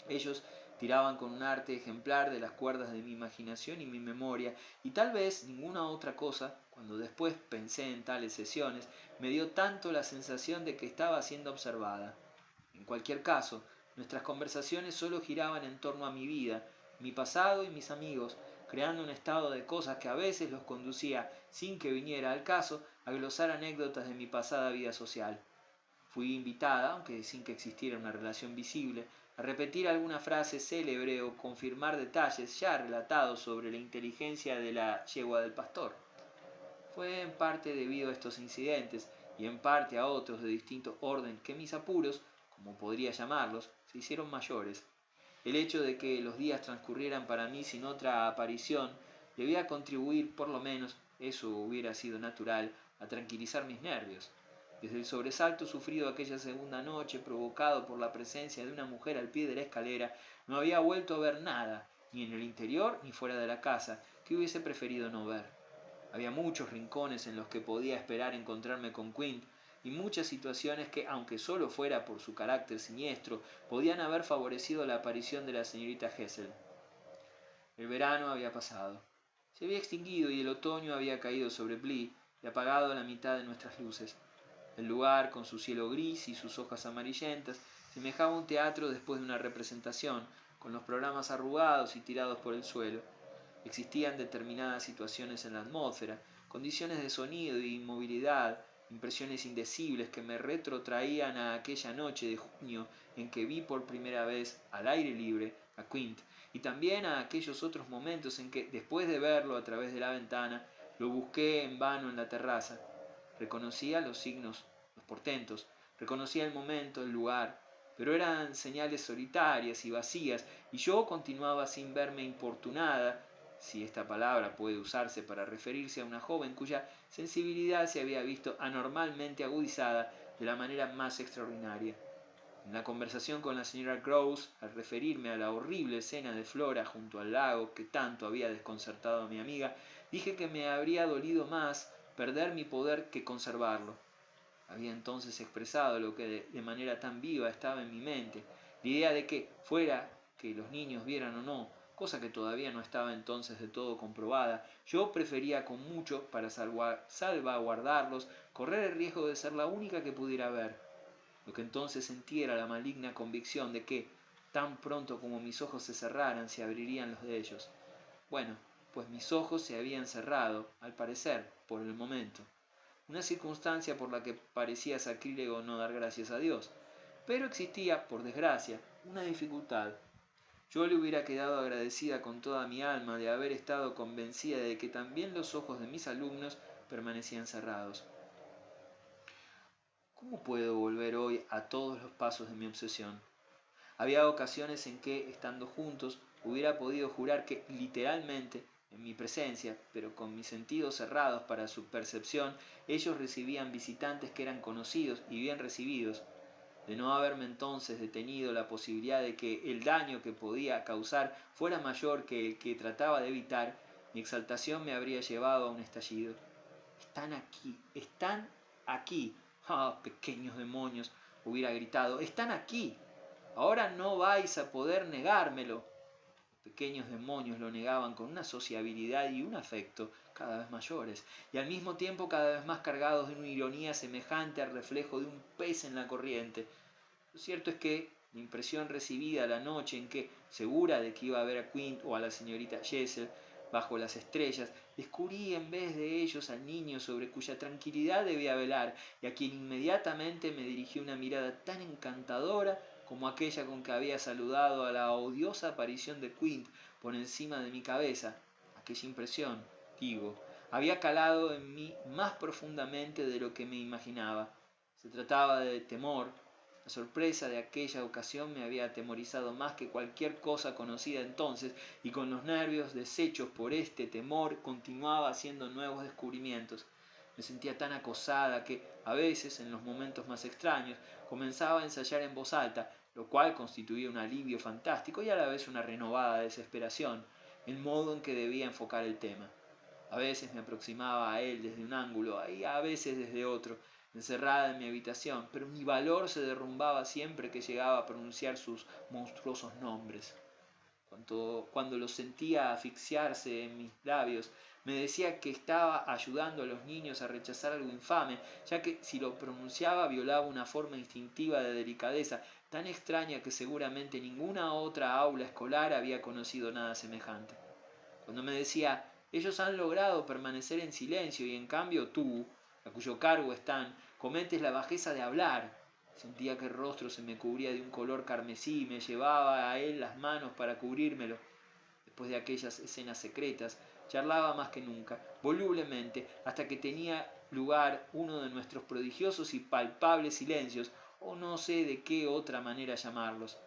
Ellos tiraban con un arte ejemplar de las cuerdas de mi imaginación y mi memoria, y tal vez ninguna otra cosa, cuando después pensé en tales sesiones, me dio tanto la sensación de que estaba siendo observada. En cualquier caso, nuestras conversaciones solo giraban en torno a mi vida, mi pasado y mis amigos, creando un estado de cosas que a veces los conducía, sin que viniera al caso, a glosar anécdotas de mi pasada vida social. Fui invitada, aunque sin que existiera una relación visible, a repetir alguna frase célebre o confirmar detalles ya relatados sobre la inteligencia de la yegua del pastor. Fue en parte debido a estos incidentes, y en parte a otros de distinto orden, que mis apuros, como podría llamarlos, se hicieron mayores. El hecho de que los días transcurrieran para mí sin otra aparición debía contribuir, por lo menos, eso hubiera sido natural, a tranquilizar mis nervios. Desde el sobresalto sufrido aquella segunda noche, provocado por la presencia de una mujer al pie de la escalera, no había vuelto a ver nada, ni en el interior ni fuera de la casa, que hubiese preferido no ver. Había muchos rincones en los que podía esperar encontrarme con Quint, y muchas situaciones que, aunque solo fuera por su carácter siniestro, podían haber favorecido la aparición de la señorita Hessel. El verano había pasado. Se había extinguido y el otoño había caído sobre Bly y apagado la mitad de nuestras luces. El lugar, con su cielo gris y sus hojas amarillentas, semejaba un teatro después de una representación, con los programas arrugados y tirados por el suelo. Existían determinadas situaciones en la atmósfera, condiciones de sonido y inmovilidad, impresiones indecibles que me retrotraían a aquella noche de junio en que vi por primera vez al aire libre a Quint, y también a aquellos otros momentos en que, después de verlo a través de la ventana, lo busqué en vano en la terraza. Reconocía los signos, los portentos, reconocía el momento, el lugar, pero eran señales solitarias y vacías, y yo continuaba sin verme importunada, si esta palabra puede usarse para referirse a una joven cuya sensibilidad se había visto anormalmente agudizada de la manera más extraordinaria. En la conversación con la señora Grouse, al referirme a la horrible escena de Flora junto al lago que tanto había desconcertado a mi amiga, dije que me habría dolido más perder mi poder que conservarlo. Había entonces expresado lo que de manera tan viva estaba en mi mente, la idea de que, fuera que los niños vieran o no, cosa que todavía no estaba entonces de todo comprobada, yo prefería con mucho, para salvaguardarlos, correr el riesgo de ser la única que pudiera ver. Lo que entonces sentí era la maligna convicción de que, tan pronto como mis ojos se cerraran, se abrirían los de ellos. Bueno, pues mis ojos se habían cerrado, al parecer, por el momento. Una circunstancia por la que parecía sacrílego no dar gracias a Dios. Pero existía, por desgracia, una dificultad. Yo le hubiera quedado agradecida con toda mi alma de haber estado convencida de que también los ojos de mis alumnos permanecían cerrados. ¿Cómo puedo volver hoy a todos los pasos de mi obsesión? Había ocasiones en que, estando juntos, hubiera podido jurar que, literalmente, en mi presencia, pero con mis sentidos cerrados para su percepción, ellos recibían visitantes que eran conocidos y bien recibidos. De no haberme entonces detenido la posibilidad de que el daño que podía causar fuera mayor que el que trataba de evitar, mi exaltación me habría llevado a un estallido. Están aquí, están aquí. ¡Ah, pequeños demonios! Hubiera gritado. Están aquí. Ahora no vais a poder negármelo. Los pequeños demonios lo negaban con una sociabilidad y un afecto cada vez mayores, y al mismo tiempo cada vez más cargados de una ironía semejante al reflejo de un pez en la corriente. Lo cierto es que la impresión recibida la noche en que, segura de que iba a ver a Quint o a la señorita Jessel bajo las estrellas, descubrí en vez de ellos al niño sobre cuya tranquilidad debía velar, y a quien inmediatamente me dirigió una mirada tan encantadora como aquella con que había saludado a la odiosa aparición de Quint por encima de mi cabeza. Aquella impresión, digo, había calado en mí más profundamente de lo que me imaginaba. Se trataba de temor. La sorpresa de aquella ocasión me había atemorizado más que cualquier cosa conocida entonces, y con los nervios deshechos por este temor continuaba haciendo nuevos descubrimientos. Me sentía tan acosada que, a veces, en los momentos más extraños, comenzaba a ensayar en voz alta, lo cual constituía un alivio fantástico y a la vez una renovada desesperación, el modo en que debía enfocar el tema. A veces me aproximaba a él desde un ángulo y a veces desde otro, encerrada en mi habitación, pero mi valor se derrumbaba siempre que llegaba a pronunciar sus monstruosos nombres. Cuando los sentía asfixiarse en mis labios, me decía que estaba ayudando a los niños a rechazar algo infame, ya que si lo pronunciaba violaba una forma instintiva de delicadeza, tan extraña que seguramente ninguna otra aula escolar había conocido nada semejante. Cuando me decía, ellos han logrado permanecer en silencio y en cambio tú, a cuyo cargo están, cometes la bajeza de hablar. Sentía que el rostro se me cubría de un color carmesí y me llevaba a él las manos para cubrírmelo. Después de aquellas escenas secretas, charlaba más que nunca, volublemente, hasta que tenía lugar uno de nuestros prodigiosos y palpables silencios, o no sé de qué otra manera llamarlos.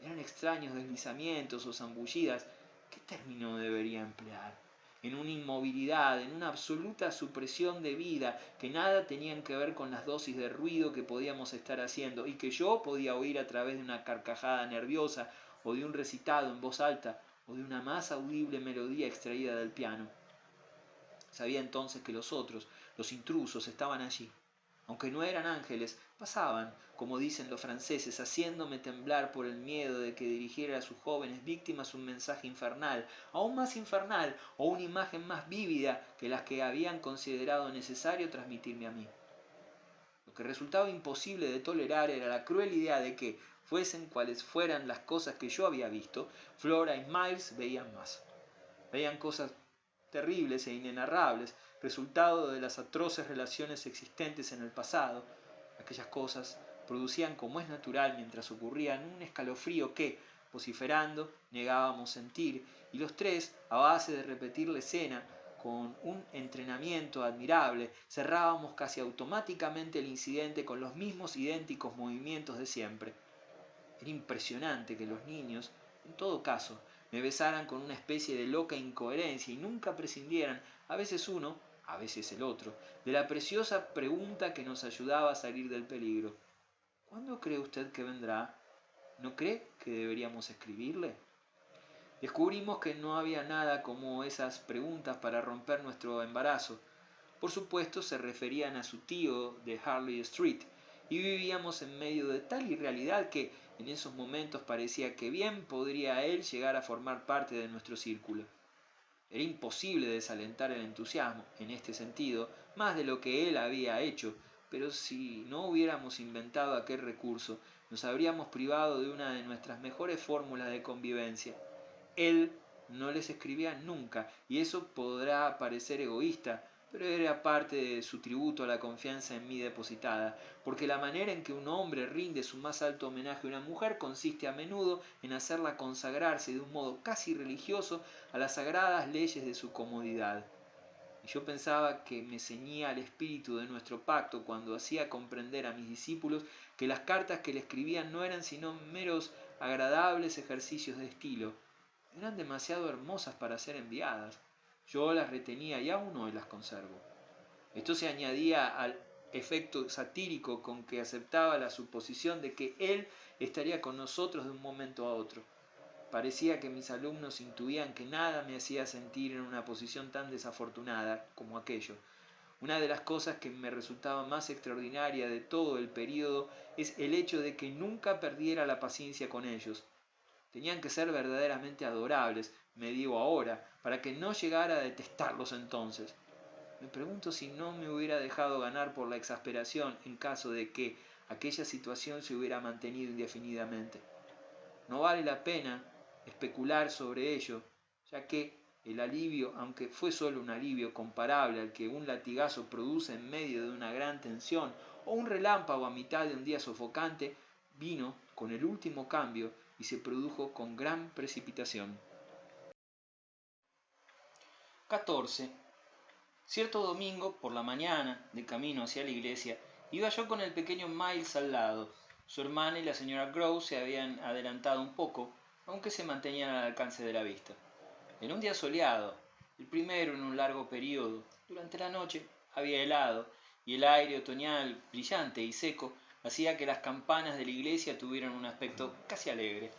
Eran extraños deslizamientos o zambullidas. ¿Qué término debería emplear? En una inmovilidad, en una absoluta supresión de vida, que nada tenían que ver con las dosis de ruido que podíamos estar haciendo y que yo podía oír a través de una carcajada nerviosa o de un recitado en voz alta o de una más audible melodía extraída del piano. Sabía entonces que los otros, los intrusos, estaban allí. Aunque no eran ángeles, pasaban, como dicen los franceses, haciéndome temblar por el miedo de que dirigiera a sus jóvenes víctimas un mensaje infernal, aún más infernal, o una imagen más vívida que las que habían considerado necesario transmitirme a mí. Lo que resultaba imposible de tolerar era la cruel idea de que, fuesen cuales fueran las cosas que yo había visto, Flora y Miles veían más. Veían cosas terribles e inenarrables, resultado de las atroces relaciones existentes en el pasado. Aquellas cosas producían, como es natural mientras ocurrían, un escalofrío que, vociferando, negábamos sentir, y los tres, a base de repetir la escena, con un entrenamiento admirable, cerrábamos casi automáticamente el incidente con los mismos idénticos movimientos de siempre. Era impresionante que los niños, en todo caso, me besaran con una especie de loca incoherencia y nunca prescindieran, a veces uno, a veces el otro, de la preciosa pregunta que nos ayudaba a salir del peligro. ¿Cuándo cree usted que vendrá? ¿No cree que deberíamos escribirle? Descubrimos que no había nada como esas preguntas para romper nuestro embarazo. Por supuesto se referían a su tío de Harley Street, y vivíamos en medio de tal irrealidad que en esos momentos parecía que bien podría él llegar a formar parte de nuestro círculo. Era imposible desalentar el entusiasmo, en este sentido, más de lo que él había hecho, pero si no hubiéramos inventado aquel recurso, nos habríamos privado de una de nuestras mejores fórmulas de convivencia. Él no les escribía nunca, y eso podrá parecer egoísta, pero era parte de su tributo a la confianza en mí depositada, porque la manera en que un hombre rinde su más alto homenaje a una mujer consiste a menudo en hacerla consagrarse de un modo casi religioso a las sagradas leyes de su comodidad. Y yo pensaba que me ceñía al espíritu de nuestro pacto cuando hacía comprender a mis discípulos que las cartas que le escribían no eran sino meros agradables ejercicios de estilo. Eran demasiado hermosas para ser enviadas. Yo las retenía y aún hoy las conservo. Esto se añadía al efecto satírico con que aceptaba la suposición de que él estaría con nosotros de un momento a otro. Parecía que mis alumnos intuían que nada me hacía sentir en una posición tan desafortunada como aquello. Una de las cosas que me resultaba más extraordinaria de todo el período es el hecho de que nunca perdiera la paciencia con ellos. Tenían que ser verdaderamente adorables, me digo ahora, para que no llegara a detestarlos entonces. Me pregunto si no me hubiera dejado ganar por la exasperación en caso de que aquella situación se hubiera mantenido indefinidamente. No vale la pena especular sobre ello, ya que el alivio, aunque fue solo un alivio comparable al que un latigazo produce en medio de una gran tensión o un relámpago a mitad de un día sofocante, vino con el último cambio y se produjo con gran precipitación. 14. Cierto domingo, por la mañana, de camino hacia la iglesia, iba yo con el pequeño Miles al lado. Su hermana y la señora Groves se habían adelantado un poco, aunque se mantenían al alcance de la vista. Era un día soleado, el primero en un largo período. Durante la noche había helado, y el aire otoñal, brillante y seco, hacía que las campanas de la iglesia tuvieran un aspecto casi alegre.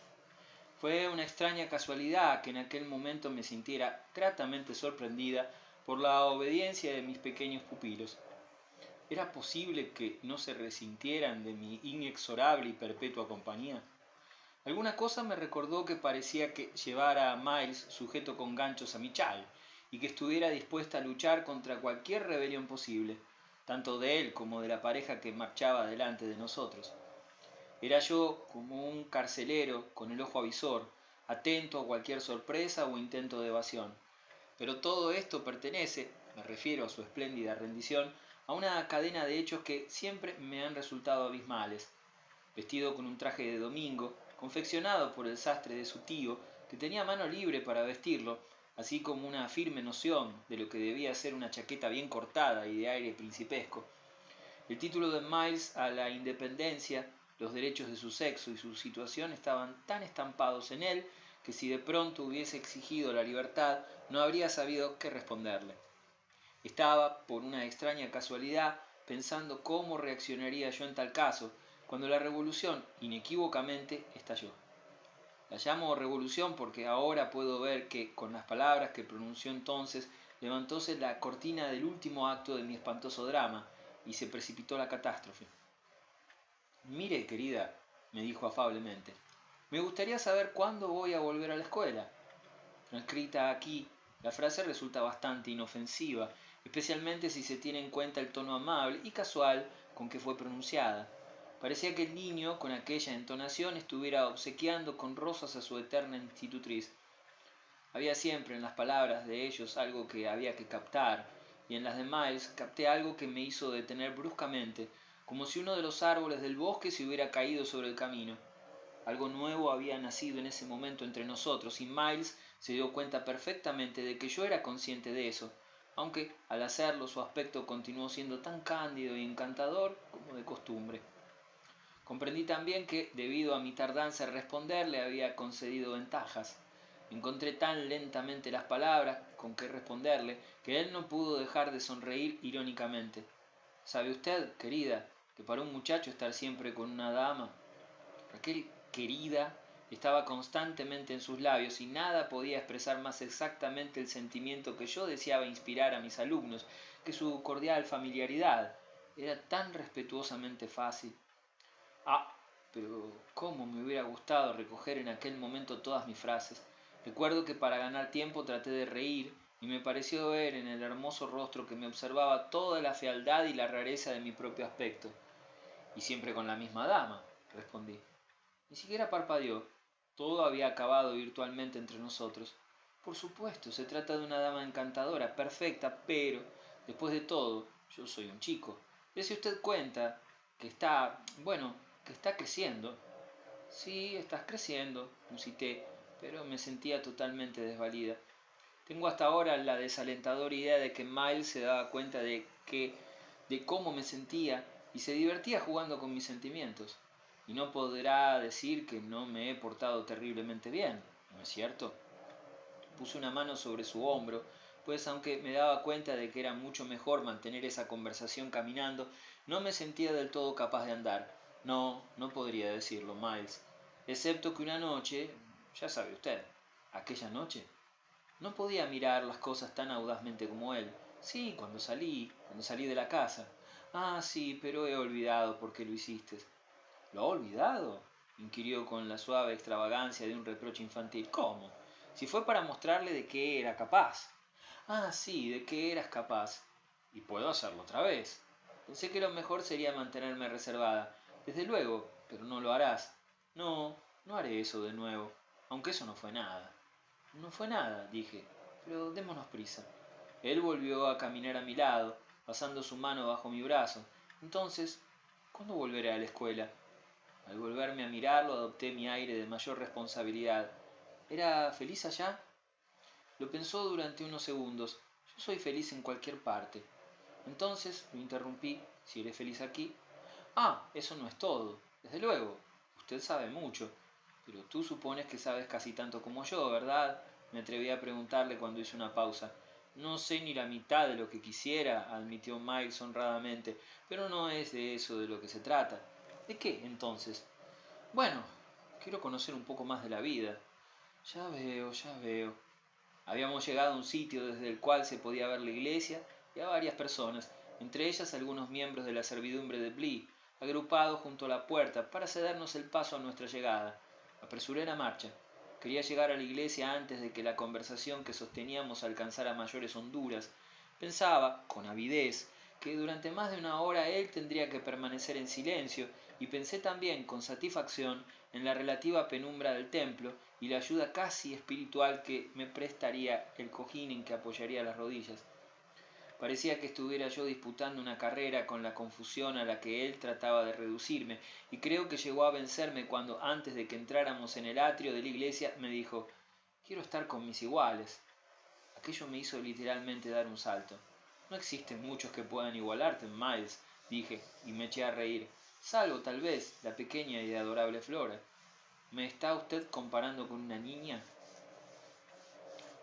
Fue una extraña casualidad que en aquel momento me sintiera gratamente sorprendida por la obediencia de mis pequeños pupilos. ¿Era posible que no se resintieran de mi inexorable y perpetua compañía? Alguna cosa me recordó que parecía que llevara a Miles sujeto con ganchos a mi chal, y que estuviera dispuesta a luchar contra cualquier rebelión posible, tanto de él como de la pareja que marchaba delante de nosotros. Era yo como un carcelero con el ojo avisor, atento a cualquier sorpresa o intento de evasión. Pero todo esto pertenece, me refiero a su espléndida rendición, a una cadena de hechos que siempre me han resultado abismales. Vestido con un traje de domingo, confeccionado por el sastre de su tío, que tenía mano libre para vestirlo, así como una firme noción de lo que debía ser una chaqueta bien cortada y de aire principesco. El título de Miles a la independencia Los derechos de su sexo y su situación estaban tan estampados en él que si de pronto hubiese exigido la libertad, no habría sabido qué responderle. Estaba, por una extraña casualidad, pensando cómo reaccionaría yo en tal caso, cuando la revolución, inequívocamente, estalló. La llamo revolución porque ahora puedo ver que, con las palabras que pronunció entonces, levantóse la cortina del último acto de mi espantoso drama, y se precipitó la catástrofe. Mire, querida, me dijo afablemente, me gustaría saber cuándo voy a volver a la escuela. Transcrita aquí, la frase resulta bastante inofensiva, especialmente si se tiene en cuenta el tono amable y casual con que fue pronunciada. Parecía que el niño, con aquella entonación, estuviera obsequiando con rosas a su eterna institutriz. Había siempre en las palabras de ellos algo que había que captar, y en las de Miles capté algo que me hizo detener bruscamente, como si uno de los árboles del bosque se hubiera caído sobre el camino. Algo nuevo había nacido en ese momento entre nosotros, y Miles se dio cuenta perfectamente de que yo era consciente de eso, aunque al hacerlo su aspecto continuó siendo tan cándido y encantador como de costumbre. Comprendí también que, debido a mi tardanza en responder, le había concedido ventajas. Encontré tan lentamente las palabras con que responderle que él no pudo dejar de sonreír irónicamente. ¿Sabe usted, querida, que para un muchacho estar siempre con una dama? Aquel querida estaba constantemente en sus labios y nada podía expresar más exactamente el sentimiento que yo deseaba inspirar a mis alumnos que su cordial familiaridad. Era tan respetuosamente fácil. Ah, pero cómo me hubiera gustado recoger en aquel momento todas mis frases. Recuerdo que para ganar tiempo traté de reír y me pareció ver en el hermoso rostro que me observaba toda la fealdad y la rareza de mi propio aspecto. Y siempre con la misma dama, respondí. Ni siquiera parpadeó. Todo había acabado virtualmente entre nosotros. Por supuesto, se trata de una dama encantadora, perfecta, pero, después de todo, yo soy un chico. Dese usted cuenta que que está creciendo. Sí, estás creciendo, musité, pero me sentía totalmente desvalida. Tengo hasta ahora la desalentadora idea de que Miles se daba cuenta de cómo me sentía y se divertía jugando con mis sentimientos. Y no podrá decir que no me he portado terriblemente bien, ¿no es cierto? Puse una mano sobre su hombro, pues aunque me daba cuenta de que era mucho mejor mantener esa conversación caminando, no me sentía del todo capaz de andar. No, no podría decirlo, Miles. Excepto que una noche, ya sabe usted, aquella noche, no podía mirar las cosas tan audazmente como él. Sí, cuando salí de la casa. Ah, sí, pero he olvidado por qué lo hiciste. ¿Lo ha olvidado? Inquirió con la suave extravagancia de un reproche infantil. ¿Cómo? Si fue para mostrarle de qué era capaz. Ah, sí, de qué eras capaz. Y puedo hacerlo otra vez. Pensé que lo mejor sería mantenerme reservada. Desde luego, pero no lo harás. No, no haré eso de nuevo, aunque eso no fue nada. No fue nada, dije, pero démonos prisa. Él volvió a caminar a mi lado, pasando su mano bajo mi brazo. Entonces, ¿cuándo volveré a la escuela? Al volverme a mirarlo adopté mi aire de mayor responsabilidad. ¿Era feliz allá? Lo pensó durante unos segundos. Yo soy feliz en cualquier parte. Entonces, lo interrumpí, si eres feliz aquí. Ah, eso no es todo. Desde luego, usted sabe mucho. Pero tú supones que sabes casi tanto como yo, ¿verdad? Me atreví a preguntarle cuando hizo una pausa. No sé ni la mitad de lo que quisiera, admitió Miles honradamente, pero no es de eso de lo que se trata. ¿De qué, entonces? Bueno, quiero conocer un poco más de la vida. Ya veo, ya veo. Habíamos llegado a un sitio desde el cual se podía ver la iglesia y a varias personas, entre ellas algunos miembros de la servidumbre de Blee, agrupados junto a la puerta para cedernos el paso a nuestra llegada. Apresuré la marcha. Quería llegar a la iglesia antes de que la conversación que sosteníamos alcanzara mayores honduras. Pensaba, con avidez, que durante más de una hora él tendría que permanecer en silencio, y pensé también con satisfacción en la relativa penumbra del templo y la ayuda casi espiritual que me prestaría el cojín en que apoyaría las rodillas. Parecía que estuviera yo disputando una carrera con la confusión a la que él trataba de reducirme, y creo que llegó a vencerme cuando, antes de que entráramos en el atrio de la iglesia, me dijo: «Quiero estar con mis iguales». Aquello me hizo literalmente dar un salto. «No existen muchos que puedan igualarte, Miles», dije, y me eché a reír. salvo tal vez la pequeña y adorable Flora. ¿Me está usted comparando con una niña?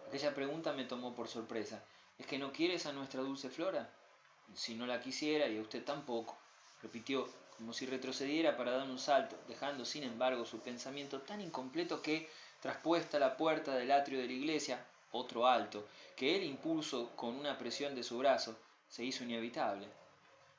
Aquella pregunta me tomó por sorpresa. ¿Es que no quieres a nuestra dulce Flora? Si no la quisiera, y a usted tampoco, repitió, como si retrocediera para dar un salto, dejando sin embargo su pensamiento tan incompleto que, traspuesta la puerta del atrio de la iglesia, otro alto, que él impuso con una presión de su brazo, se hizo inevitable.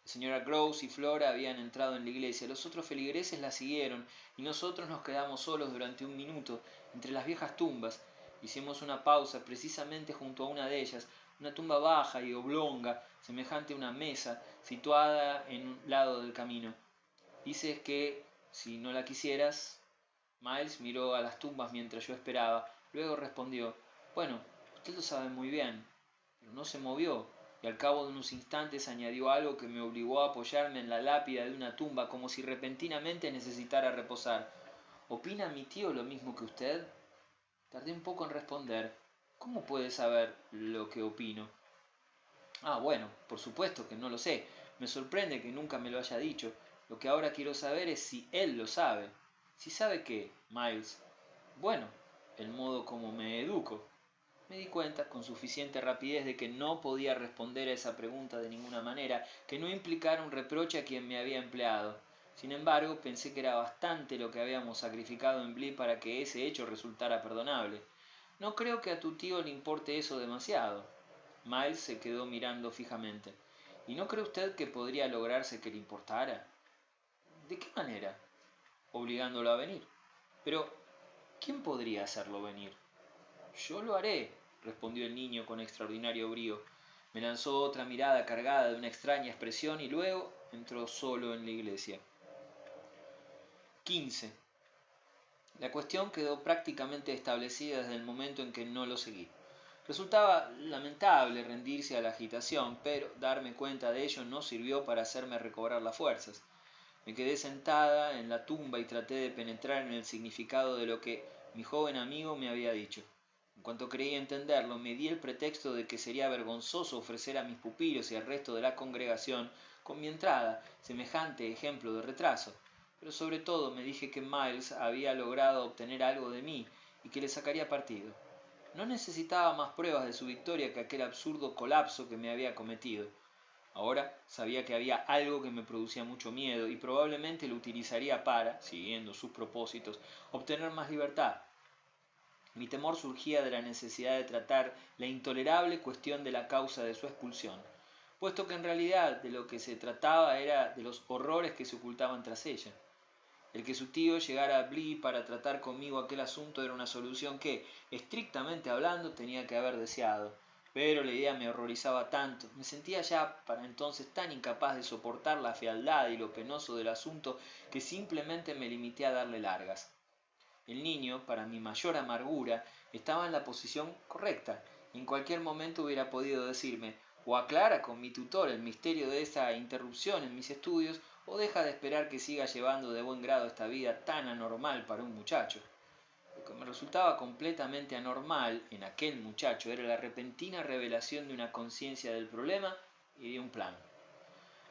La señora Grouse y Flora habían entrado en la iglesia, los otros feligreses la siguieron, y nosotros nos quedamos solos durante un minuto entre las viejas tumbas. Hicimos una pausa precisamente junto a una de ellas, una tumba baja y oblonga, semejante a una mesa, situada en un lado del camino. Dices que, si no la quisieras... Miles miró a las tumbas mientras yo esperaba, luego respondió, bueno, usted lo sabe muy bien, pero no se movió, y al cabo de unos instantes añadió algo que me obligó a apoyarme en la lápida de una tumba como si repentinamente necesitara reposar. ¿Opina mi tío lo mismo que usted? Tardé un poco en responder. ¿Cómo puede saber lo que opino? Ah, bueno, por supuesto que no lo sé. Me sorprende que nunca me lo haya dicho. Lo que ahora quiero saber es si él lo sabe. ¿Si sabe qué, Miles? Bueno, el modo como me educo. Me di cuenta con suficiente rapidez de que no podía responder a esa pregunta de ninguna manera que no implicara un reproche a quien me había empleado. Sin embargo, pensé que era bastante lo que habíamos sacrificado en Blee para que ese hecho resultara perdonable. No creo que a tu tío le importe eso demasiado. Miles se quedó mirando fijamente. ¿Y no cree usted que podría lograrse que le importara? ¿De qué manera? Obligándolo a venir. Pero, ¿quién podría hacerlo venir? Yo lo haré, respondió el niño con extraordinario brío. Me lanzó otra mirada cargada de una extraña expresión y luego entró solo en la iglesia. 15. La cuestión quedó prácticamente establecida desde el momento en que no lo seguí. Resultaba lamentable rendirse a la agitación, pero darme cuenta de ello no sirvió para hacerme recobrar las fuerzas. Me quedé sentada en la tumba y traté de penetrar en el significado de lo que mi joven amigo me había dicho. En cuanto creí entenderlo, me di el pretexto de que sería vergonzoso ofrecer a mis pupilos y al resto de la congregación con mi entrada semejante ejemplo de retraso, pero sobre todo me dije que Miles había logrado obtener algo de mí y que le sacaría partido. No necesitaba más pruebas de su victoria que aquel absurdo colapso que me había cometido. Ahora sabía que había algo que me producía mucho miedo y probablemente lo utilizaría para, siguiendo sus propósitos, obtener más libertad. Mi temor surgía de la necesidad de tratar la intolerable cuestión de la causa de su expulsión, puesto que en realidad de lo que se trataba era de los horrores que se ocultaban tras ella. El que su tío llegara a Blee para tratar conmigo aquel asunto era una solución que, estrictamente hablando, tenía que haber deseado. Pero la idea me horrorizaba tanto, me sentía ya para entonces tan incapaz de soportar la fealdad y lo penoso del asunto que simplemente me limité a darle largas. El niño, para mi mayor amargura, estaba en la posición correcta, y en cualquier momento hubiera podido decirme, o aclara con mi tutor el misterio de esa interrupción en mis estudios, o deja de esperar que siga llevando de buen grado esta vida tan anormal para un muchacho. Lo que me resultaba completamente anormal en aquel muchacho era la repentina revelación de una conciencia del problema y de un plan.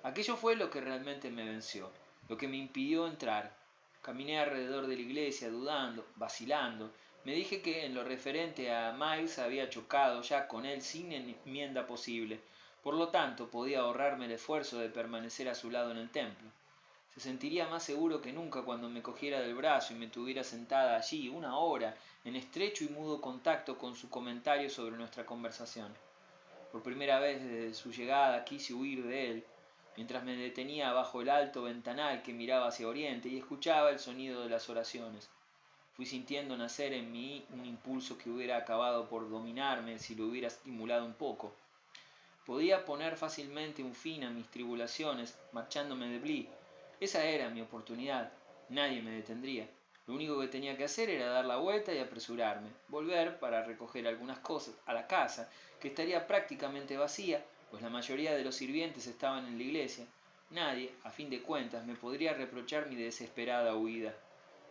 Aquello fue lo que realmente me venció, lo que me impidió entrar. Caminé alrededor de la iglesia dudando, vacilando. Me dije que en lo referente a Miles había chocado ya con él sin enmienda posible. Por lo tanto, podía ahorrarme el esfuerzo de permanecer a su lado en el templo. Se sentiría más seguro que nunca cuando me cogiera del brazo y me tuviera sentada allí una hora en estrecho y mudo contacto con su comentario sobre nuestra conversación. Por primera vez desde su llegada quise huir de él, mientras me detenía bajo el alto ventanal que miraba hacia oriente y escuchaba el sonido de las oraciones. Fui sintiendo nacer en mí un impulso que hubiera acabado por dominarme si lo hubiera estimulado un poco. Podía poner fácilmente un fin a mis tribulaciones marchándome de Blee. Esa era mi oportunidad. Nadie me detendría. Lo único que tenía que hacer era dar la vuelta y apresurarme, volver para recoger algunas cosas a la casa, que estaría prácticamente vacía, pues la mayoría de los sirvientes estaban en la iglesia. Nadie, a fin de cuentas, me podría reprochar mi desesperada huida.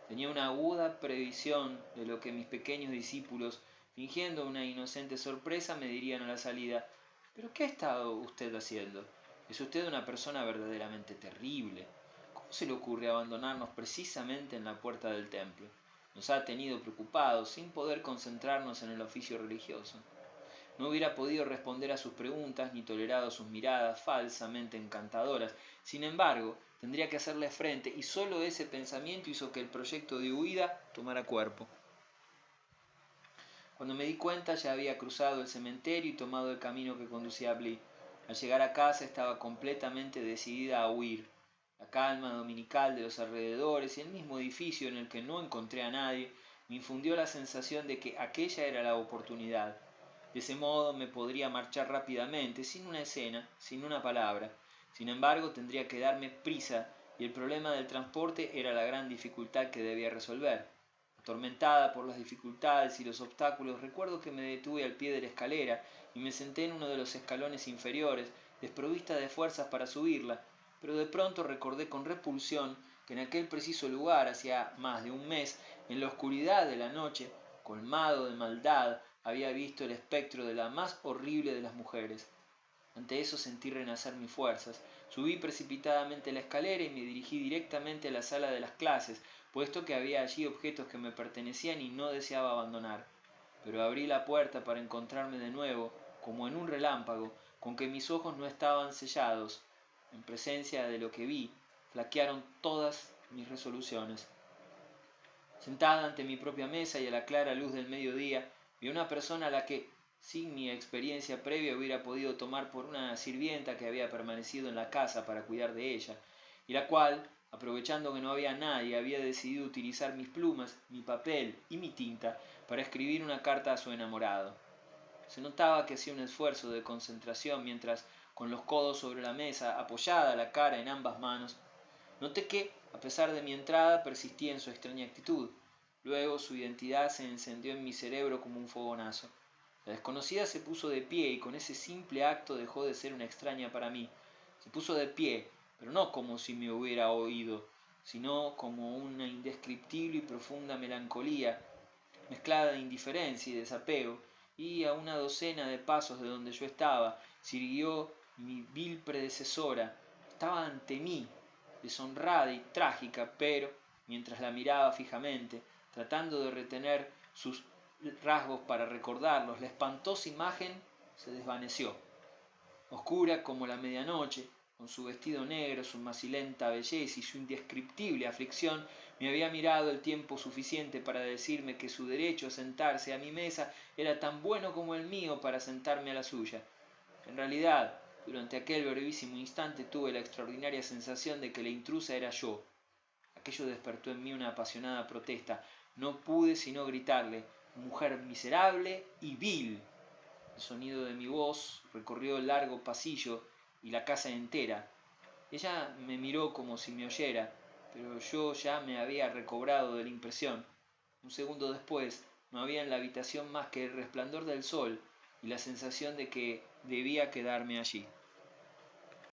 Tenía una aguda previsión de lo que mis pequeños discípulos, fingiendo una inocente sorpresa, me dirían a la salida. ¿Pero qué ha estado usted haciendo? Es usted una persona verdaderamente terrible. se le ocurre abandonarnos precisamente en la puerta del templo? Nos ha tenido preocupados, sin poder concentrarnos en el oficio religioso. No hubiera podido responder a sus preguntas ni tolerado sus miradas falsamente encantadoras. Sin embargo, tendría que hacerle frente y solo ese pensamiento hizo que el proyecto de huida tomara cuerpo. Cuando me di cuenta ya había cruzado el cementerio y tomado el camino que conducía a Bly. Al llegar a casa estaba completamente decidida a huir. La calma dominical de los alrededores y el mismo edificio en el que no encontré a nadie me infundió la sensación de que aquella era la oportunidad. De ese modo me podría marchar rápidamente, sin una escena, sin una palabra. Sin embargo, tendría que darme prisa y el problema del transporte era la gran dificultad que debía resolver. Atormentada por las dificultades y los obstáculos, recuerdo que me detuve al pie de la escalera y me senté en uno de los escalones inferiores, desprovista de fuerzas para subirla, pero de pronto recordé con repulsión que en aquel preciso lugar, hacía más de un mes, en la oscuridad de la noche, colmado de maldad, había visto el espectro de la más horrible de las mujeres. Ante eso sentí renacer mis fuerzas. Subí precipitadamente la escalera y me dirigí directamente a la sala de las clases, puesto que había allí objetos que me pertenecían y no deseaba abandonar. Pero abrí la puerta para encontrarme de nuevo, como en un relámpago, con que mis ojos no estaban sellados. En presencia de lo que vi, flaquearon todas mis resoluciones. Sentada ante mi propia mesa y a la clara luz del mediodía, vi a una persona a la que, sin mi experiencia previa, hubiera podido tomar por una sirvienta que había permanecido en la casa para cuidar de ella, y la cual, aprovechando que no había nadie, había decidido utilizar mis plumas, mi papel y mi tinta para escribir una carta a su enamorado. Se notaba que hacía un esfuerzo de concentración mientras, con los codos sobre la mesa, apoyada la cara en ambas manos, noté que, a pesar de mi entrada, persistía en su extraña actitud. Luego su identidad se encendió en mi cerebro como un fogonazo. La desconocida se puso de pie y con ese simple acto dejó de ser una extraña para mí. Se puso de pie, pero no como si me hubiera oído, sino como una indescriptible y profunda melancolía, mezclada de indiferencia y desapego, y a una docena de pasos de donde yo estaba, siguió mi vil predecesora. Estaba ante mí, deshonrada y trágica, pero, mientras la miraba fijamente, tratando de retener sus rasgos para recordarlos, la espantosa imagen se desvaneció. Oscura como la medianoche, con su vestido negro, su macilenta belleza y su indescriptible aflicción, me había mirado el tiempo suficiente para decirme que su derecho a sentarse a mi mesa era tan bueno como el mío para sentarme a la suya. En realidad, durante aquel brevísimo instante tuve la extraordinaria sensación de que la intrusa era yo. Aquello despertó en mí una apasionada protesta. No pude sino gritarle: «Mujer miserable y vil». El sonido de mi voz recorrió el largo pasillo y la casa entera. Ella me miró como si me oyera, pero yo ya me había recobrado de la impresión. Un segundo después no había en la habitación más que el resplandor del sol y la sensación de que debía quedarme allí.